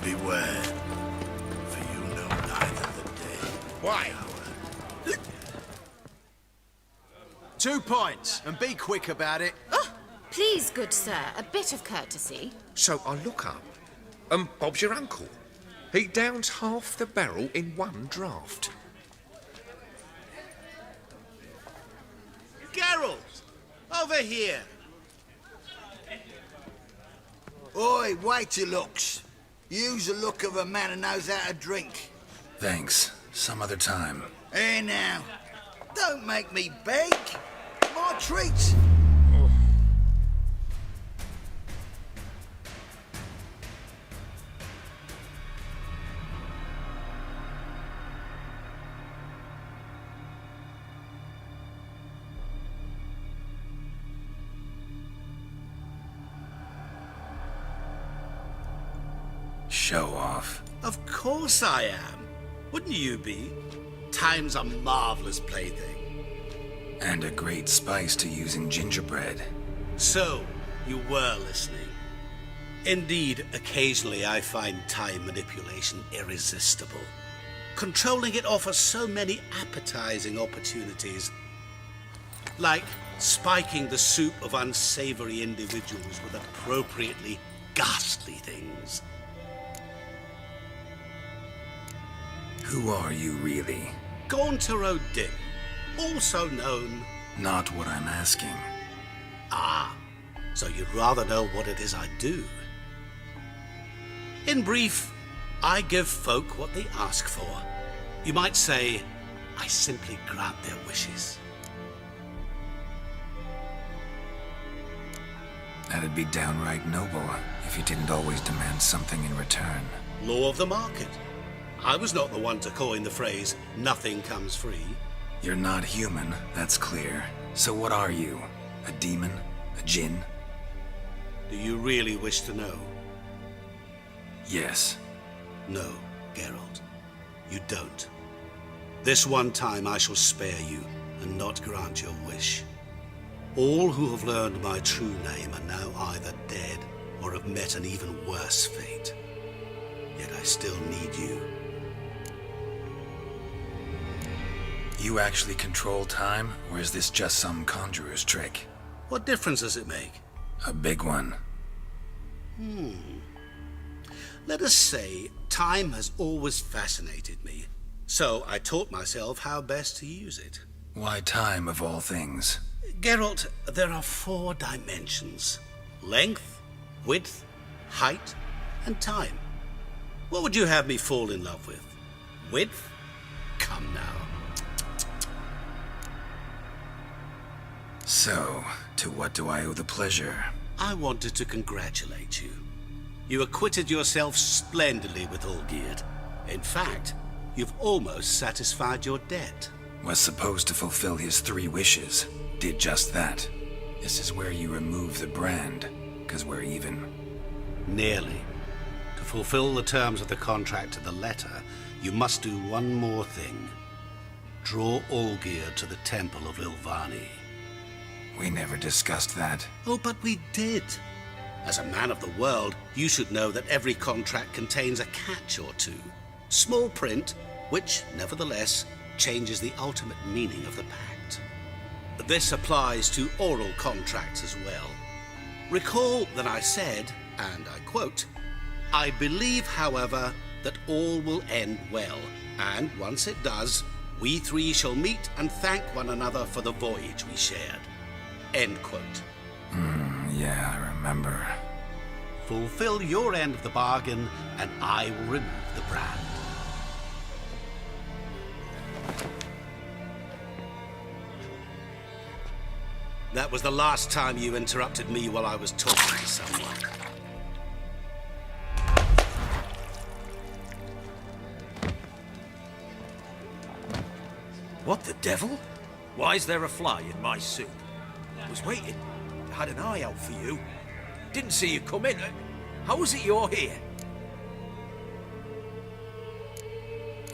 Beware, for you know neither the day. Why? 2 points, and be quick about it. Oh, please, good sir, a bit of courtesy. So I look up, and Bob's your uncle. He downs half the barrel in one draught. Geralt! Over here! Oi, wait your looks. Use the look of a man who knows how to drink. Thanks. Some other time. Here now. Don't make me beg. My treat. Show off. Of course I am. Wouldn't you be? Time's a marvelous plaything. And a great spice to use in gingerbread. So, you were listening. Indeed, occasionally I find time manipulation irresistible. Controlling it offers so many appetizing opportunities. Like spiking the soup of unsavory individuals with appropriately ghastly things. Who are you really? Gaunter O'Dim, also known... Not what I'm asking. Ah, so you'd rather know what it is I do. In brief, I give folk what they ask for. You might say, I simply grant their wishes. That'd be downright noble if you didn't always demand something in return. Law of the market. I was not the one to coin the phrase, nothing comes free. You're not human, that's clear. So what are you? A demon? A djinn? Do you really wish to know? Yes. No, Geralt. You don't. This one time I shall spare you and not grant your wish. All who have learned my true name are now either dead or have met an even worse fate. Yet I still need you. You actually control time, or is this just some conjurer's trick? What difference does it make? A big one. Let us say time has always fascinated me, so I taught myself how best to use it. Why time, of all things? Geralt, there are 4 dimensions. Length, width, height, and time. What would you have me fall in love with? Width? Come now. So, to what do I owe the pleasure? I wanted to congratulate you. You acquitted yourself splendidly with Olgierd. In fact, you've almost satisfied your debt. Was supposed to fulfill his 3 wishes. Did just that. This is where you remove the brand, 'cause we're even. Nearly. To fulfill the terms of the contract to the letter, you must do one more thing. Draw Olgierd to the Temple of Lilvani. We never discussed that. Oh, but we did. As a man of the world, you should know that every contract contains a catch or two. Small print, which, nevertheless, changes the ultimate meaning of the pact. This applies to oral contracts as well. Recall that I said, and I quote, "I believe, however, that all will end well, and once it does, we 3 shall meet and thank one another for the voyage we shared." End quote. Yeah, I remember. Fulfill your end of the bargain, and I will remove the brand. That was the last time you interrupted me while I was talking to someone. What the devil? Why is there a fly in my soup? I was waiting. I had an eye out for you. Didn't see you come in. How is it you're here?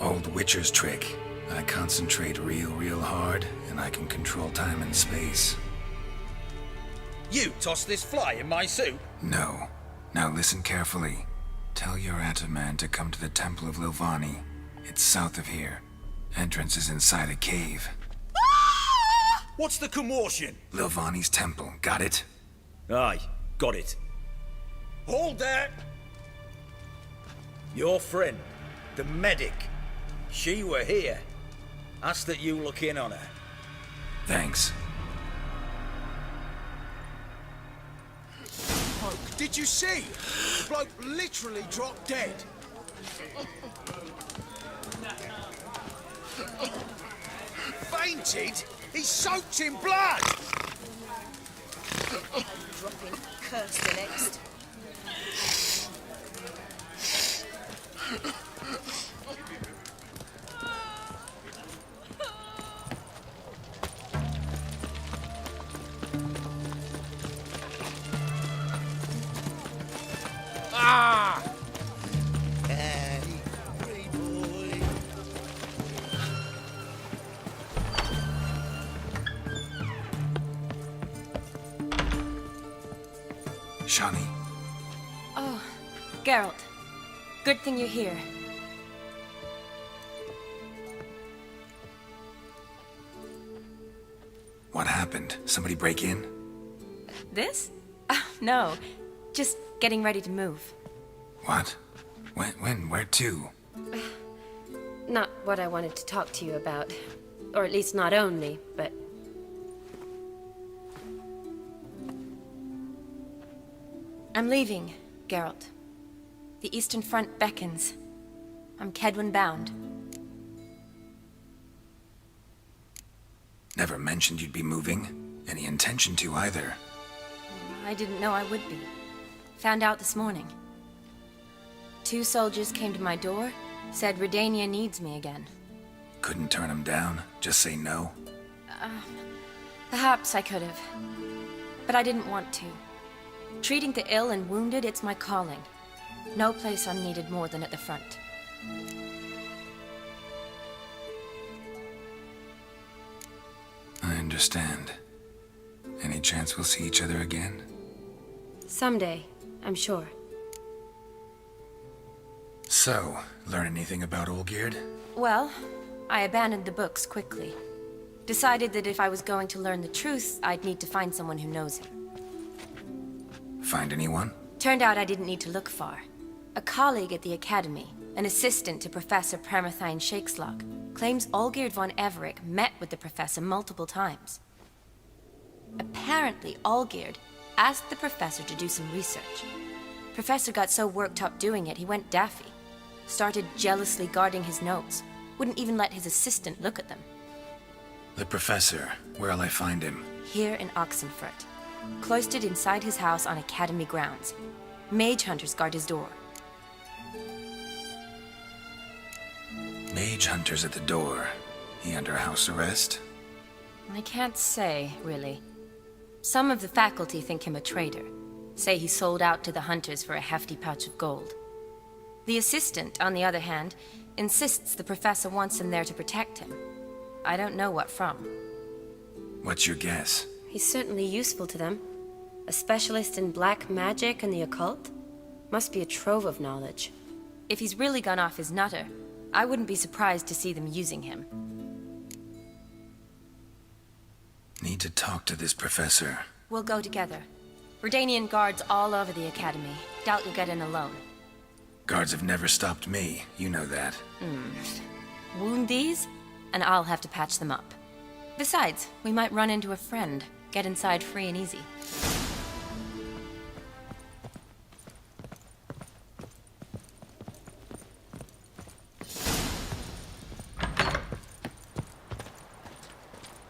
Old Witcher's trick. I concentrate real hard, and I can control time and space. You tossed this fly in my soup? No. Now listen carefully. Tell your Ataman to come to the Temple of Lilvani. It's south of here. Entrance is inside a cave. What's the commotion? Lilvani's temple, got it? Aye, got it. Hold there! Your friend, the medic, she were here. Ask that you look in on her. Thanks. Did you see? The bloke literally dropped dead. fainted? He's soaked in blood! Dropping cursed next. Ah! Shani, Oh, Geralt. Good thing you're here. what happened? Somebody break in? This? No. Just getting ready to move. What? When? Where to? Not what I wanted to talk to you about. Or at least not only, but... I'm leaving, Geralt. The Eastern Front beckons. I'm Kedwin bound. Never mentioned you'd be moving. Any intention to either. I didn't know I would be. Found out this morning. 2 soldiers came to my door, said Redania needs me again. Couldn't turn him down? Just say no? Perhaps I could have. But I didn't want to. Treating the ill and wounded, it's my calling. No place I'm needed more than at the front. I understand. Any chance we'll see each other again? someday, I'm sure. So, learn anything about Olgierd? Well, I abandoned the books quickly. Decided that if I was going to learn the truth, I'd need to find someone who knows him. Find anyone? Turned out I didn't need to look far. A colleague at the Academy, an assistant to Professor Pramathine Shakeslog, claims Olgierd von Everec met with the professor multiple times. Apparently, Olgierd asked the professor to do some research. Professor got so worked up doing it, he went daffy. Started jealously guarding his notes. Wouldn't even let his assistant look at them. The professor. Where'll I find him? Here in Oxenfurt. Cloistered inside his house on Academy grounds. Mage hunters guard his door. Mage hunters at the door. He under house arrest? I can't say, really. Some of the faculty think him a traitor. Say he sold out to the hunters for a hefty pouch of gold. The assistant, on the other hand, insists the professor wants him there to protect him. I don't know what from. What's your guess? He's certainly useful to them. A specialist in black magic and the occult? Must be a trove of knowledge. If he's really gone off his nutter, I wouldn't be surprised to see them using him. Need to talk to this professor. We'll go together. Redanian guards all over the Academy. Doubt you'll get in alone. Guards have never stopped me. You know that. Wound these, and I'll have to patch them up. Besides, we might run into a friend. Get inside free and easy.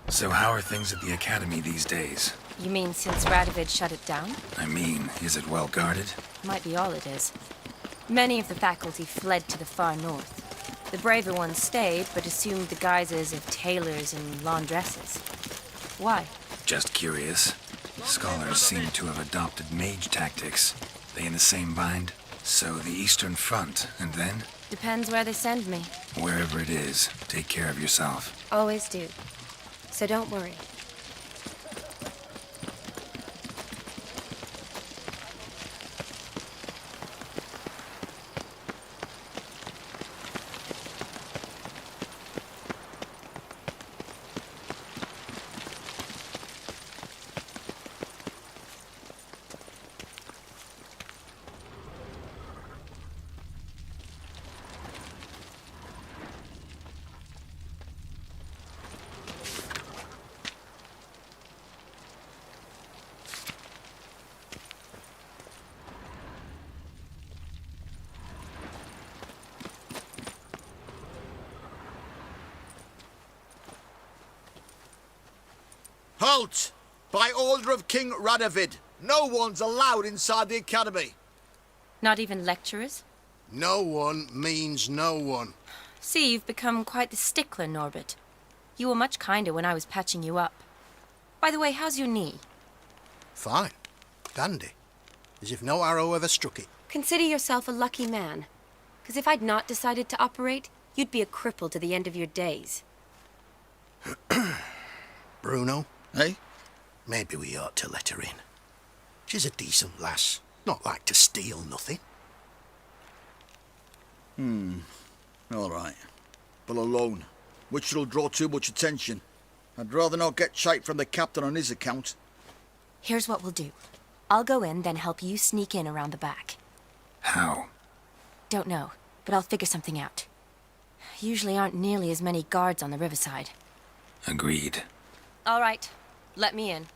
So how are things at the Academy these days? You mean since Radovid shut it down? I mean, is it well guarded? Might be all it is. Many of the faculty fled to the far north. The braver ones stayed, but assumed the guises of tailors and laundresses. Why? Just curious. Scholars seem to have adopted mage tactics. They in the same bind? So the Eastern Front, and then? Depends where they send me. Wherever it is, take care of yourself. Always do. So don't worry. Halt! By order of King Radovid, no one's allowed inside the academy. Not even lecturers? No one means no one. See, you've become quite the stickler, Norbert. You were much kinder when I was patching you up. By the way, how's your knee? Fine. Dandy. As if no arrow ever struck it. Consider yourself a lucky man. Because if I'd not decided to operate, you'd be a cripple to the end of your days. Bruno, eh? Maybe we ought to let her in. She's a decent lass. Not like to steal nothing. All right. But alone, which will draw too much attention. I'd rather not get shite from the captain on his account. Here's what we'll do. I'll go in, then help you sneak in around the back. How? Don't know, but I'll figure something out. Usually aren't nearly as many guards on the riverside. Agreed. All right, let me in.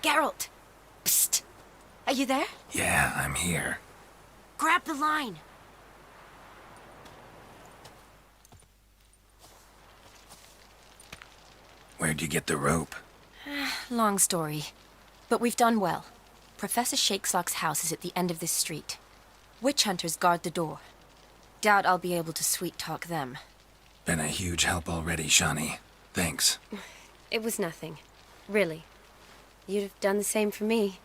Geralt! Psst! Are you there? Yeah, I'm here. Grab the line! Where'd you get the rope? Long story. But we've done well. Professor Shakesock's house is at the end of this street. Witch hunters guard the door. Doubt I'll be able to sweet-talk them. Been a huge help already, Shani. Thanks. It was nothing. Really. You'd have done the same for me.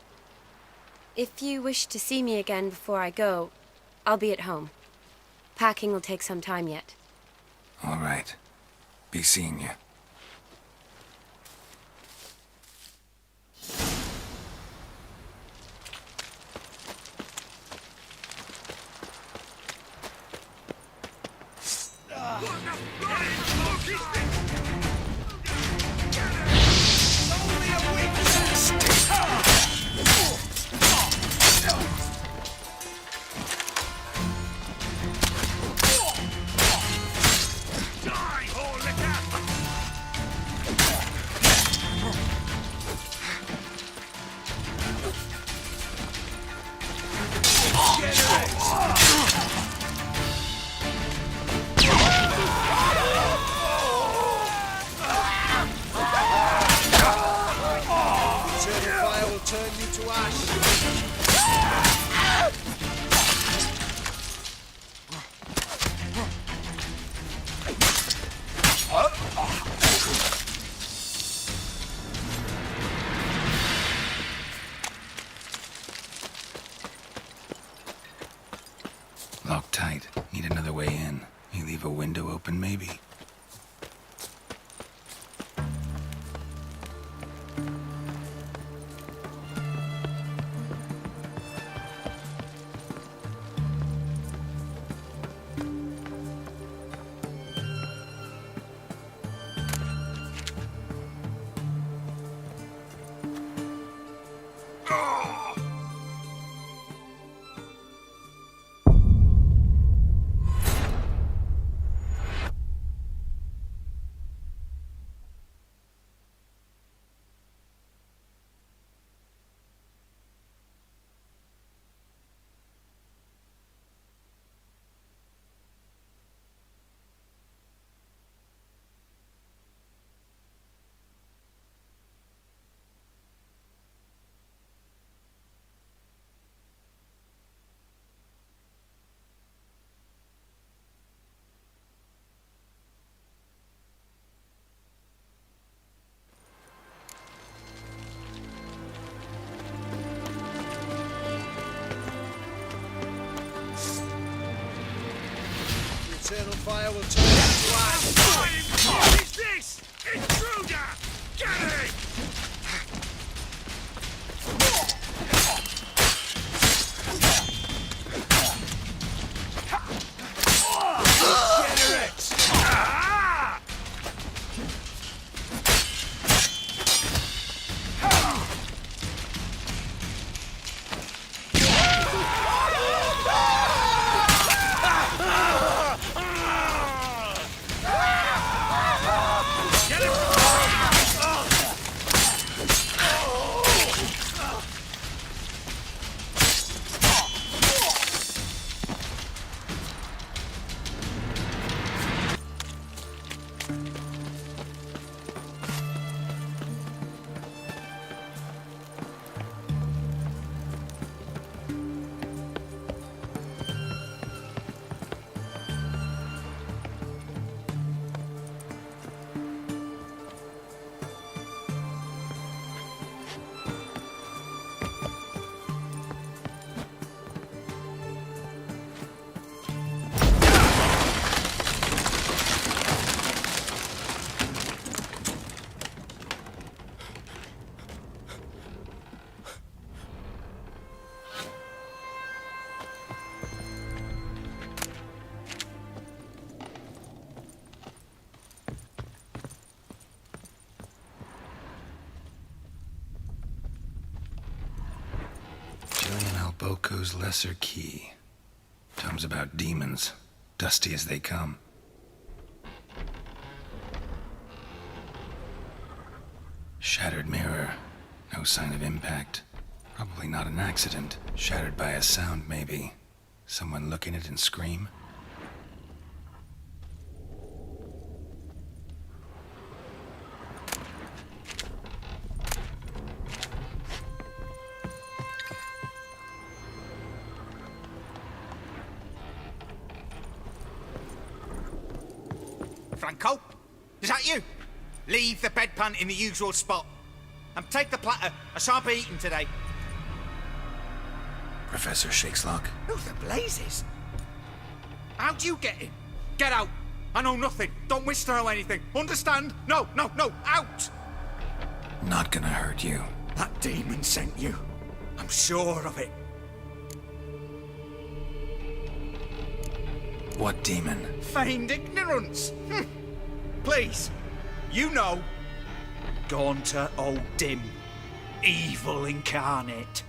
If you wish to see me again before I go, I'll be at home. Packing will take some time yet. All right. Be seeing you. Locked tight. Need another way in. You leave a window open, maybe? Eternal fire will turn into ash. What is this? Intruder! Get him! Degenerate! Ah! Boko's Lesser Key. Tomes about demons, dusty as they come. Shattered mirror. No sign of impact. Probably not an accident. Shattered by a sound, maybe. Someone look in it and scream. Franco? Is that you? Leave the bedpan in the usual spot. And take the platter. I shan't be eating today. Professor Shakeslock? Who the blazes? How'd you get in? Get out. I know nothing. Don't wish to know anything. Understand? No, out! Not gonna hurt you. That demon sent you. I'm sure of it. What demon? Feigned ignorance. Please, you know. Gaunter O'Dim. Evil incarnate.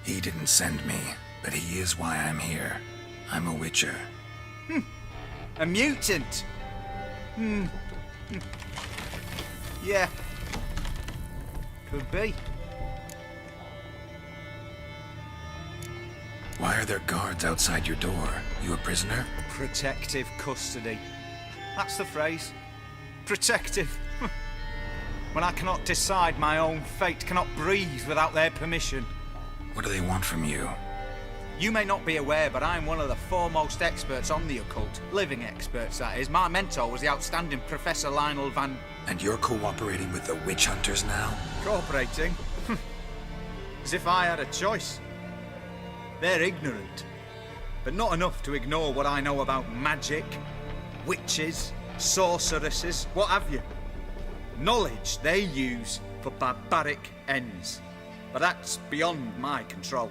He didn't send me, but he is why I'm here. I'm a witcher. A mutant. Yeah. Could be. Why are there guards outside your door? You a prisoner? Protective custody. That's the phrase. Protective. When I cannot decide my own fate, cannot breathe without their permission. What do they want from you? You may not be aware, but I'm one of the foremost experts on the occult. Living experts, that is. My mentor was the outstanding Professor Lionel Van... And you're cooperating with the witch hunters now? Cooperating? As if I had a choice. They're ignorant, but not enough to ignore what I know about magic, witches, sorceresses, what have you. Knowledge they use for barbaric ends. But that's beyond my control.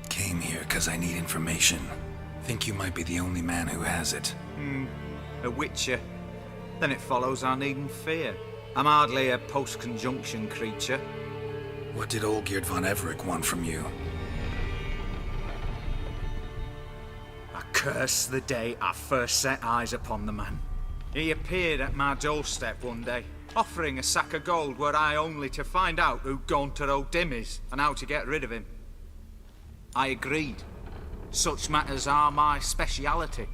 Came here because I need information. Think you might be the only man who has it. A witcher. Then it follows I needn't fear. I'm hardly a post-conjunction creature. What did Olgierd von Everec want from you? I curse the day I first set eyes upon the man. He appeared at my doorstep one day, offering a sack of gold were I only to find out who Gaunter O'Dim is and how to get rid of him. I agreed. Such matters are my speciality.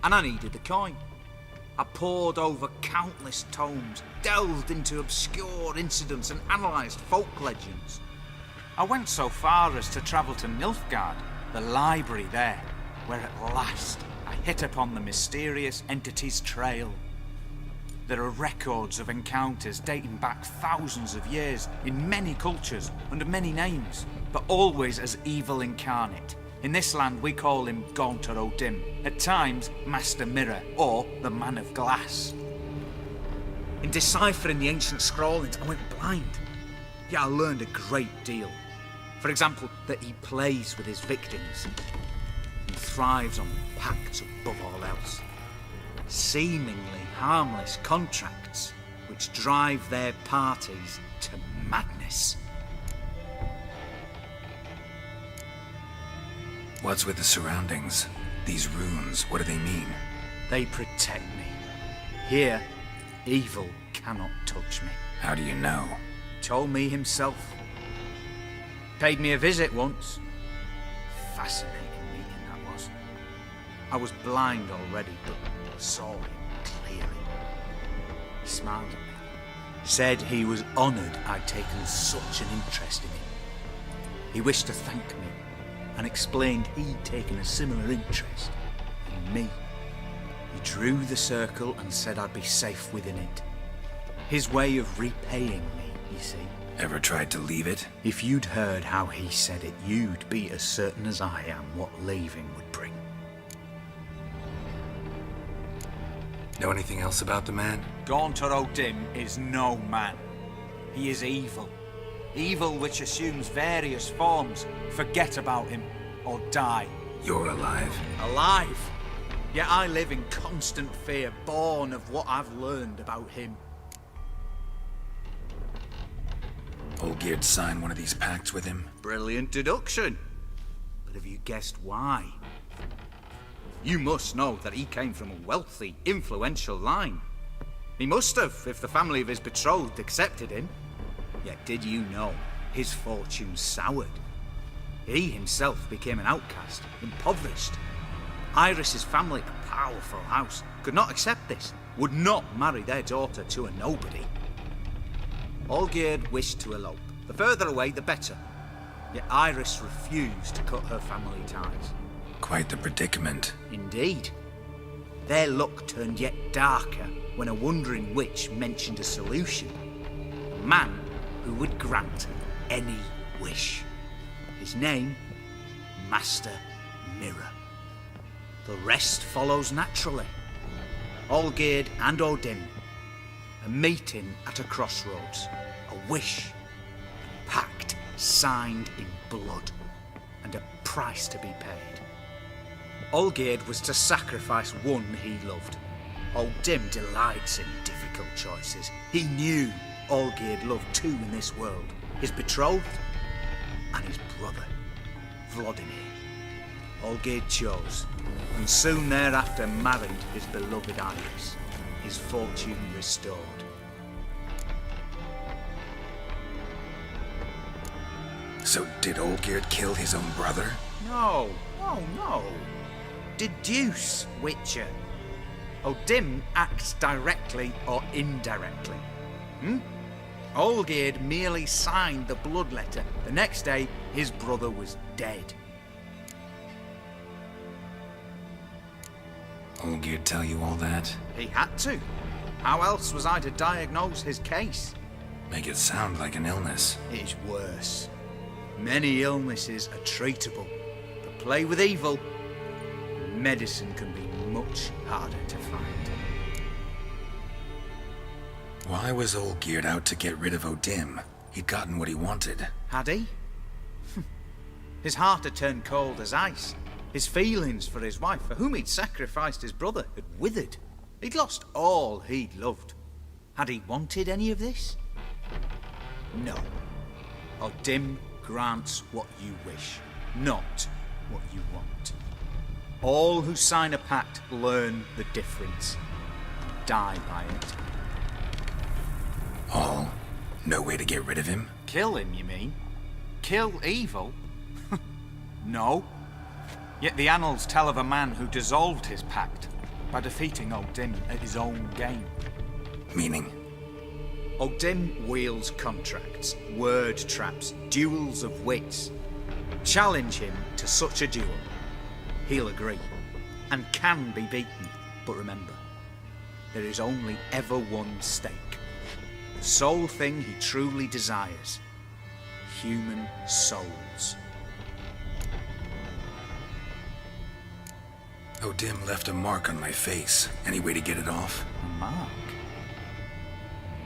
And I needed the coin. I pored over countless tomes, delved into obscure incidents and analysed folk legends. I went so far as to travel to Nilfgaard, the library there, where at last I hit upon the mysterious entity's trail. There are records of encounters dating back thousands of years in many cultures under many names, but always as evil incarnate. In this land we call him Gaunter O'Dim, at times Master Mirror or the Man of Glass. In deciphering the ancient scrawlings I went blind, yet I learned a great deal. For example, that he plays with his victims and thrives on pacts above all else. Seemingly harmless contracts which drive their parties to madness. What's with the surroundings? These runes, what do they mean? They protect me. Here, evil cannot touch me. How do you know? Told me himself. Paid me a visit once. Fascinating meeting that was. I was blind already, but saw him clearly. He smiled at me. Said he was honoured I'd taken such an interest in him. He wished to thank me, and explained he'd taken a similar interest in me. He drew the circle and said I'd be safe within it. His way of repaying me, you see. Ever tried to leave it? If you'd heard how he said it, you'd be as certain as I am what leaving would bring. Know anything else about the man? Gaunter O'Dim is no man. He is evil. Evil which assumes various forms. Forget about him, or die. You're alive. Alive? Yet I live in constant fear, born of what I've learned about him. Olgierd signed one of these pacts with him? Brilliant deduction. But have you guessed why? You must know that he came from a wealthy, influential line. He must have, if the family of his betrothed accepted him. Yet did you know his fortune soured? He himself became an outcast, impoverished. Iris's family, a powerful house, could not accept this, would not marry their daughter to a nobody. Olgierd wished to elope. The further away, the better. Yet Iris refused to cut her family ties. Quite the predicament. Indeed. Their luck turned yet darker when a wandering witch mentioned a solution. A man who would grant any wish. His name, Master Mirror. The rest follows naturally. Olgierd and O'Dim, a meeting at a crossroads, a wish, a pact signed in blood, and a price to be paid. Olgierd was to sacrifice one he loved. O'Dim delights in difficult choices. He knew Olgierd loved two in this world, his betrothed and his brother, Vladimir. Olgierd chose, and soon thereafter married his beloved Iris, his fortune restored. So did Olgierd kill his own brother? No. Deduce, Witcher. O'Dim acts directly or indirectly. Olgierd merely signed the blood letter. The next day, his brother was dead. Olgierd tell you all that? He had to. How else was I to diagnose his case? Make it sound like an illness. It's worse. Many illnesses are treatable, but play with evil, medicine can be much harder to find. Why was Olgierd out to get rid of O'Dim? He'd gotten what he wanted. Had he? His heart had turned cold as ice. His feelings for his wife, for whom he'd sacrificed his brother, had withered. He'd lost all he'd loved. Had he wanted any of this? No. O'Dim grants what you wish, not what you want. All who sign a pact learn the difference, die by it. All? No way to get rid of him? Kill him, you mean? Kill evil? No. Yet the annals tell of a man who dissolved his pact by defeating O'Dim at his own game. Meaning? O'Dim wields contracts, word traps, duels of wits. Challenge him to such a duel. He'll agree, and can be beaten. But remember, there is only ever one stake. The sole thing he truly desires. Human souls. O'Dim left a mark on my face. Any way to get it off? A mark?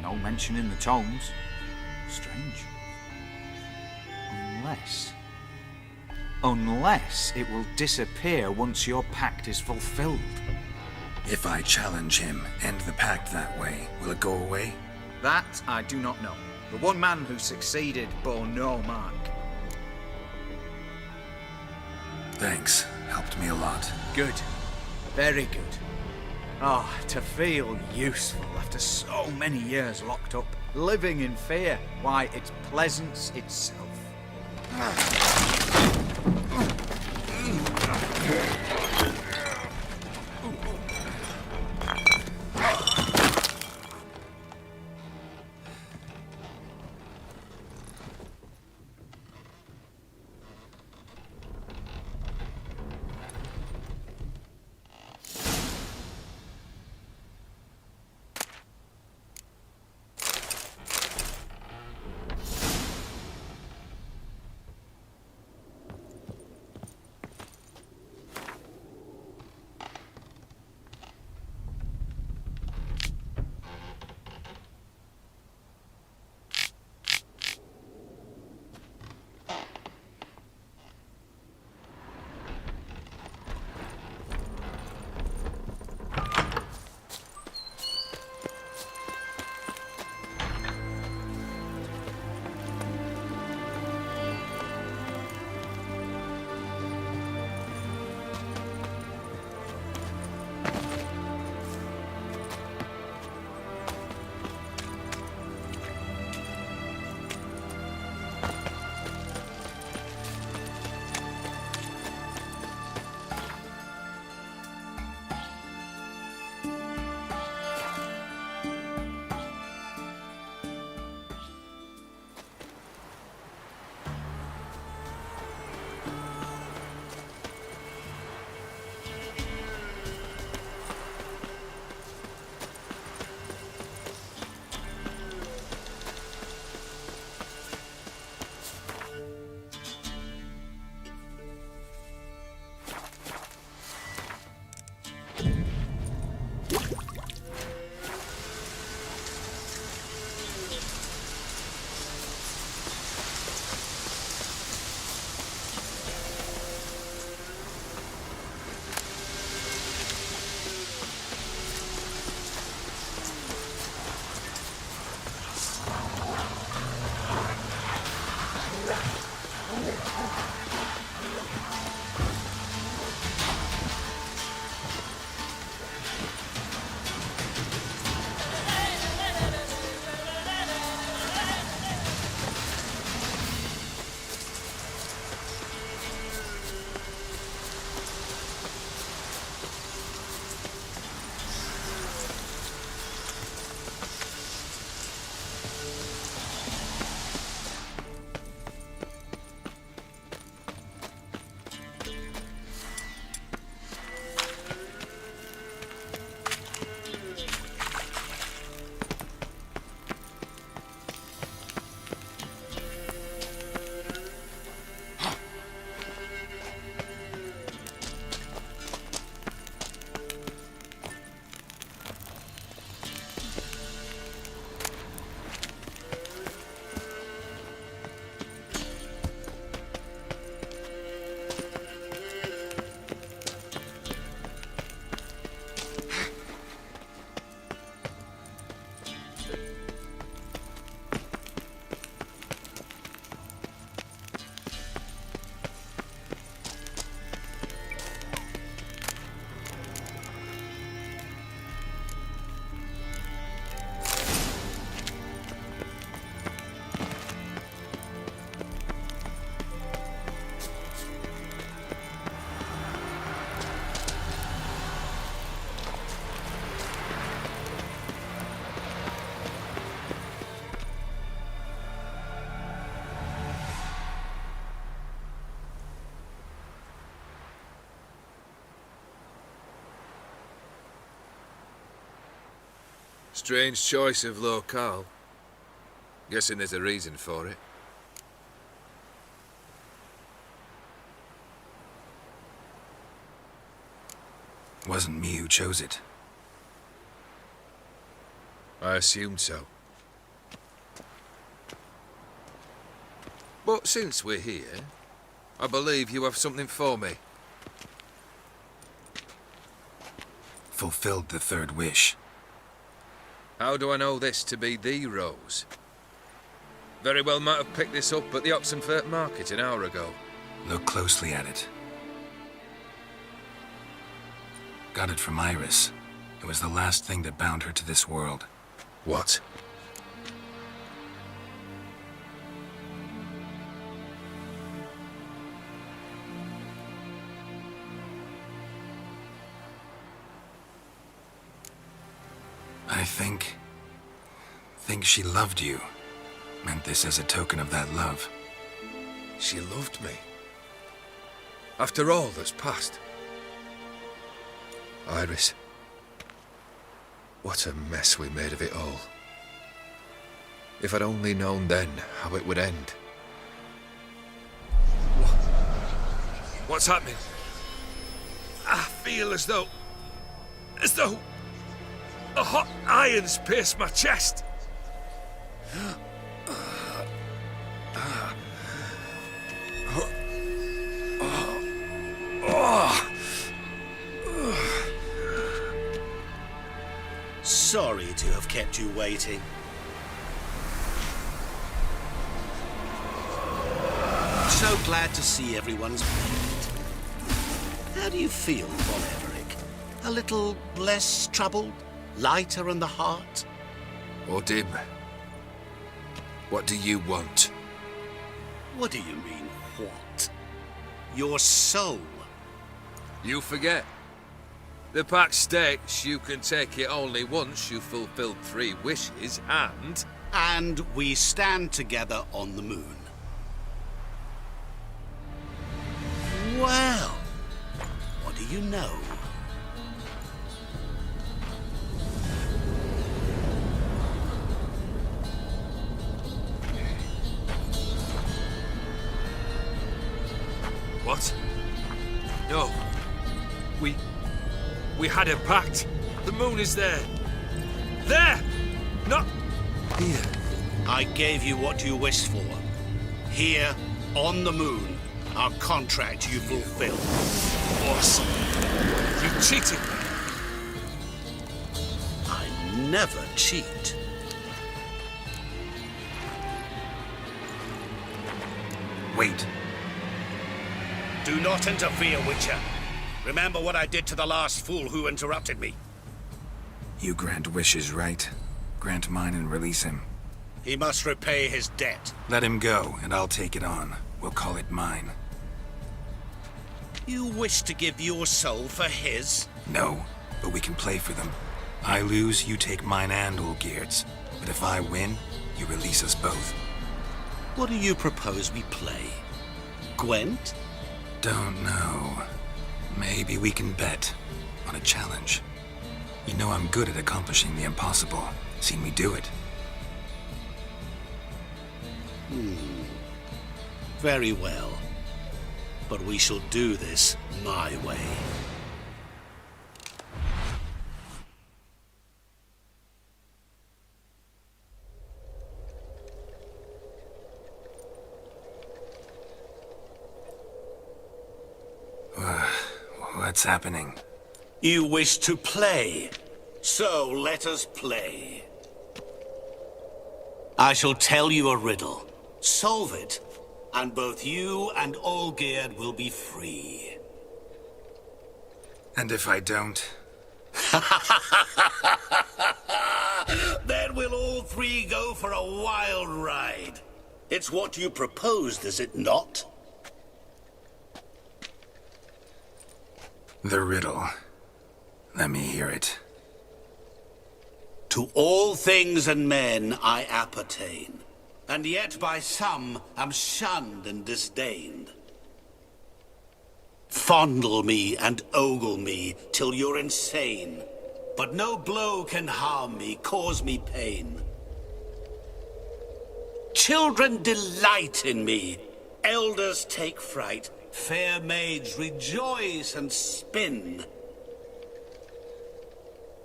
No mention in the tomes. Strange. Unless it will disappear once your pact is fulfilled. If I challenge him, end the pact that way, will it go away? That I do not know. The one man who succeeded bore no mark. Thanks. Helped me a lot. Good. Very good. Ah, to feel useful after so many years locked up, living in fear. Why, it's pleasance itself. Strange choice of locale. Guessing there's a reason for it. Wasn't me who chose it. I assumed so. But since we're here, I believe you have something for me. Fulfilled the third wish. How do I know this to be the rose? Very well might have picked this up at the Oxenfurt market an hour ago. Look closely at it. Got it from Iris. It was the last thing that bound her to this world. What? I think she loved you. Meant this as a token of that love. She loved me. After all that's passed. Iris. What a mess we made of it all. If I'd only known then how it would end. What's happening? I feel as though a hot iron's pierced my chest. Sorry to have kept you waiting. So glad to see everyone's made. How do you feel, Von Everett? A little less troubled? Lighter in the heart? Or dim? What do you want? What do you mean, what? Your soul. You forget. The pact states you can take it only once you've fulfilled 3 wishes, and... And we stand together on the moon. Well, what do you know? What? No. We had a pact. The moon is there. There! Not here. I gave you what you wished for. Here, on the moon, our contract you fulfilled. Awesome. You cheated me. I never cheat. Wait. Do not interfere, Witcher. Remember what I did to the last fool who interrupted me. You grant wishes, right? Grant mine and release him. He must repay his debt. Let him go, and I'll take it on. We'll call it mine. You wish to give your soul for his? No, but we can play for them. I lose, you take mine and Olgierd's. But if I win, you release us both. What do you propose we play? Gwent? Don't know. Maybe we can bet on a challenge. You know I'm good at accomplishing the impossible. Seen me do it. Very well. But we shall do this my way. What's happening? You wish to play, so let us play. I shall tell you a riddle. Solve it, and both you and Olgierd will be free. And if I don't? Then we'll all 3 go for a wild ride. It's what you proposed, is it not? The riddle. Let me hear it. To all things and men I appertain, and yet by some am shunned and disdained. Fondle me and ogle me till you're insane. but no blow can harm me, cause me pain. Children delight in me, elders take fright, fair maids rejoice and spin.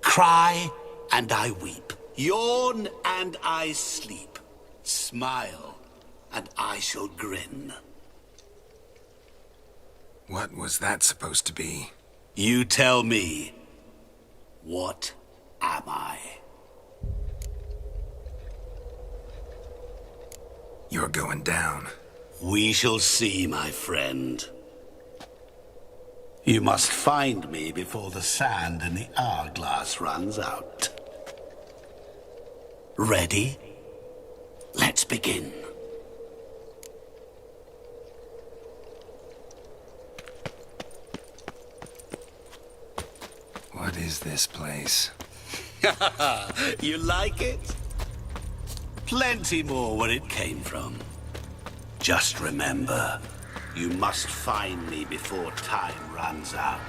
Cry and I weep, yawn and I sleep, smile and I shall grin. What was that supposed to be? You tell me, what am I? You're going down. We shall see, my friend. You must find me before the sand in the hourglass runs out. Ready? Let's begin. What is this place? You like it? Plenty more where it came from. Just remember, you must find me before time runs out.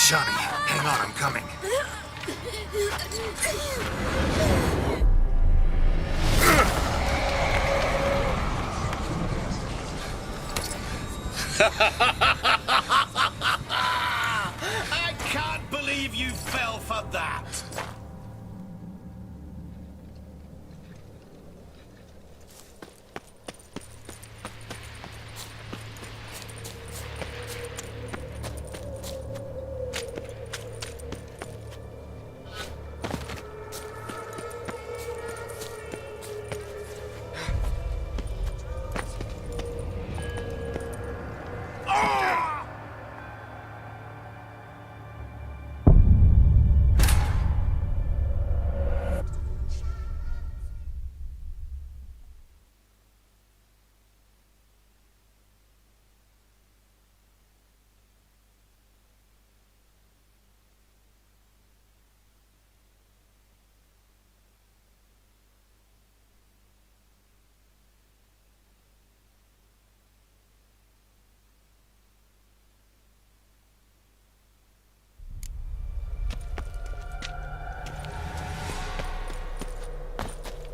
Shani, hang on, I'm coming. I can't believe you fell for that.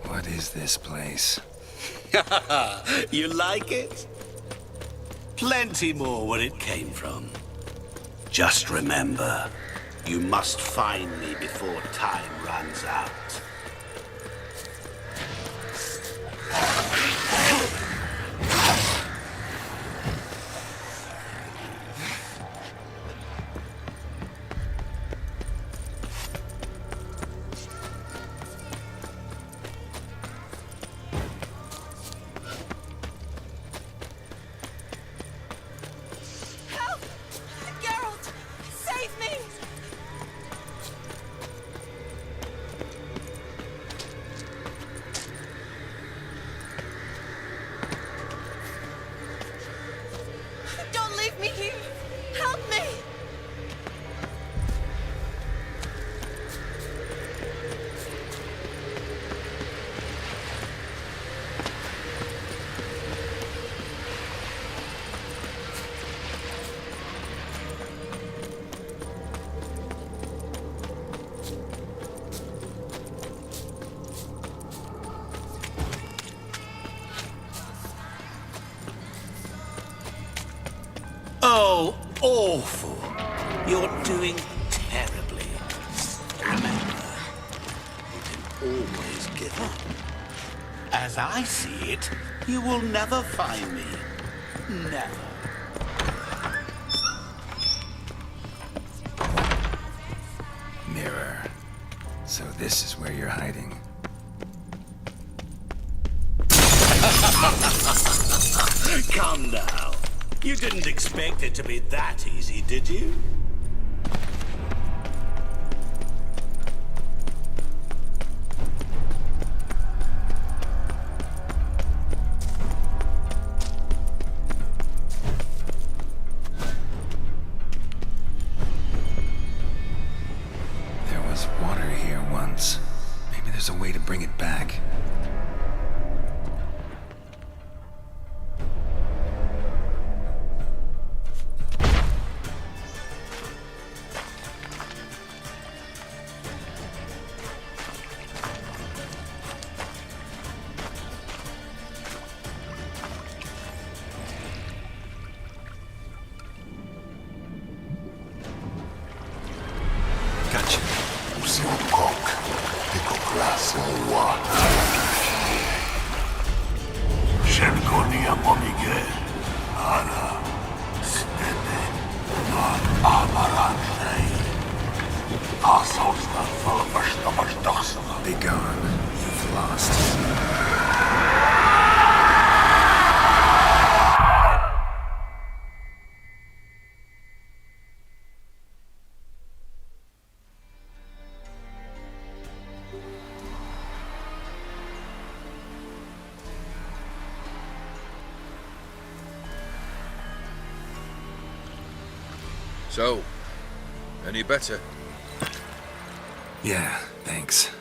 What is this place? You like it? Plenty more where it came from. Just remember, you must find me before time runs out. Oh, awful. You're doing terribly. Remember, you can always give up. As I see it, you will never find me. Never. Mirror. So this is where you're hiding. Come now. You didn't expect it to be that easy, did you? There was water here once. Maybe there's a way to bring it back. Be gone. You've lost. So, any better? Yeah, thanks.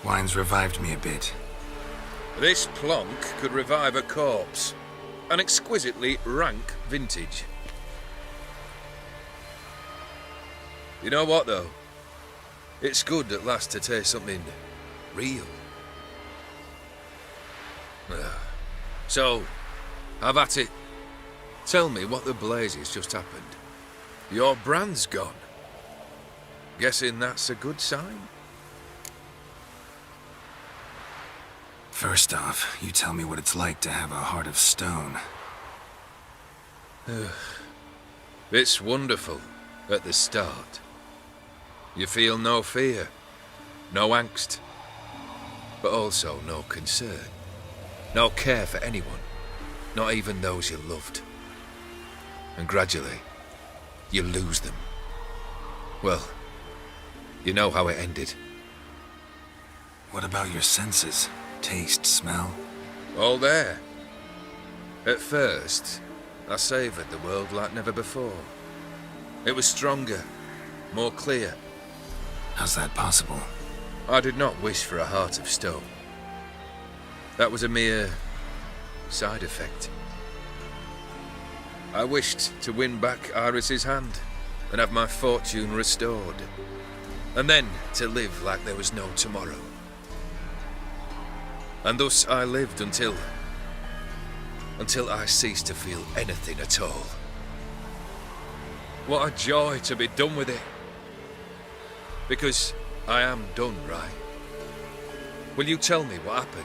Wine's revived me a bit. This plonk could revive a corpse. An exquisitely rank vintage. You know what, though? It's good at last to taste something real. So, have at it. Tell me what the blazes just happened. Your brand's gone. Guessing that's a good sign? First off, you tell me what it's like to have a heart of stone. It's wonderful at the start. You feel no fear, no angst, but also no concern, no care for anyone, not even those you loved. And gradually, you lose them. Well, you know how it ended. What about your senses? Taste, smell? All there. At first, I savoured the world like never before. It was stronger, more clear. How's that possible? I did not wish for a heart of stone. That was a mere side effect. I wished to win back Iris's hand and have my fortune restored. And then to live like there was no tomorrow. And thus I lived until I ceased to feel anything at all. What a joy to be done with it. Because I am done, right? Will you tell me what happened?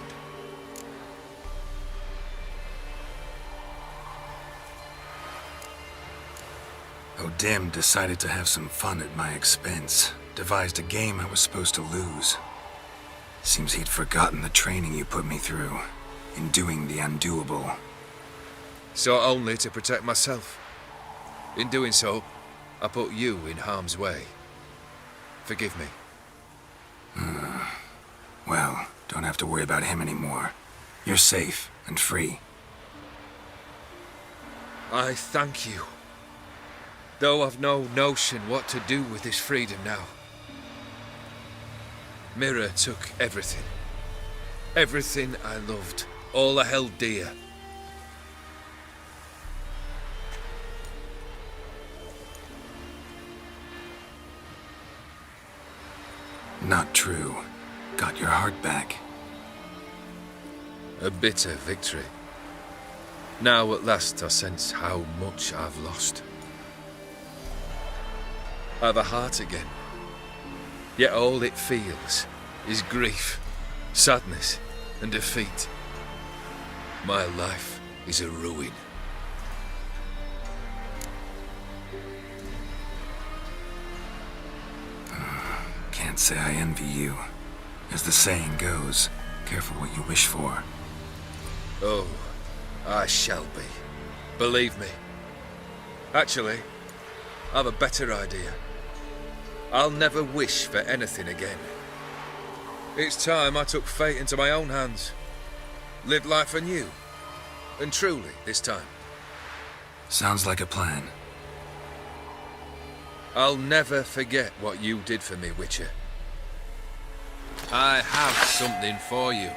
O'Dim decided to have some fun at my expense. Devised a game I was supposed to lose. Seems he'd forgotten the training you put me through in doing the undoable. So only to protect myself. In doing so, I put you in harm's way. Forgive me. Well, don't have to worry about him anymore. You're safe and free. I thank you. Though I've no notion what to do with this freedom now. Mirror took everything. Everything I loved. All I held dear. Not true. Got your heart back. A bitter victory. Now at last I sense how much I've lost. I've a heart again. Yet all it feels is grief, sadness, and defeat. My life is a ruin. Can't say I envy you. As the saying goes, careful what you wish for. Oh, I shall be. Believe me. Actually, I've a better idea. I'll never wish for anything again. It's time I took fate into my own hands. Lived life anew. And truly, this time. Sounds like a plan. I'll never forget what you did for me, Witcher. I have something for you.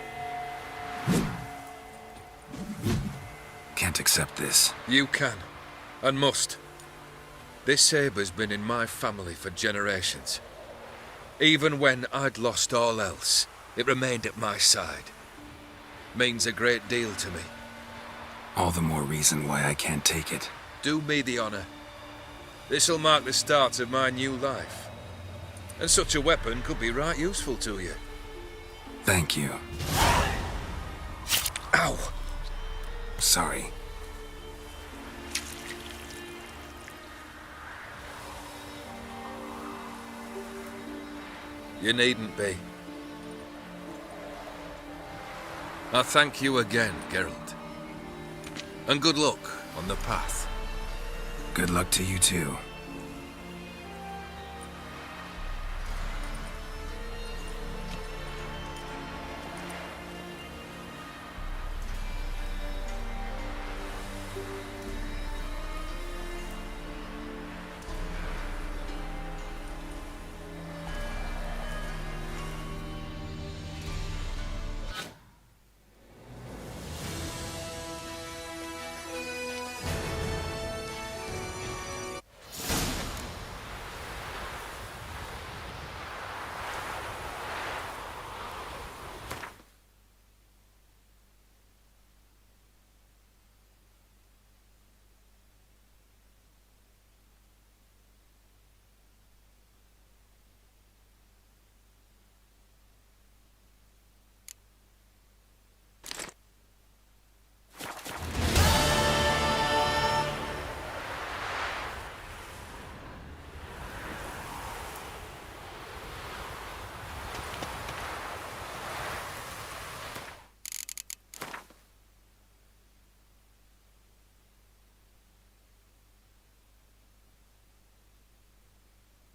Can't accept this. You can, and must. This sabre's been in my family for generations. Even when I'd lost all else, it remained at my side. Means a great deal to me. All the more reason why I can't take it. Do me the honor. This'll mark the start of my new life. And such a weapon could be right useful to you. Thank you. Ow! Sorry. You needn't be. I thank you again, Geralt. And good luck on the path. Good luck to you too.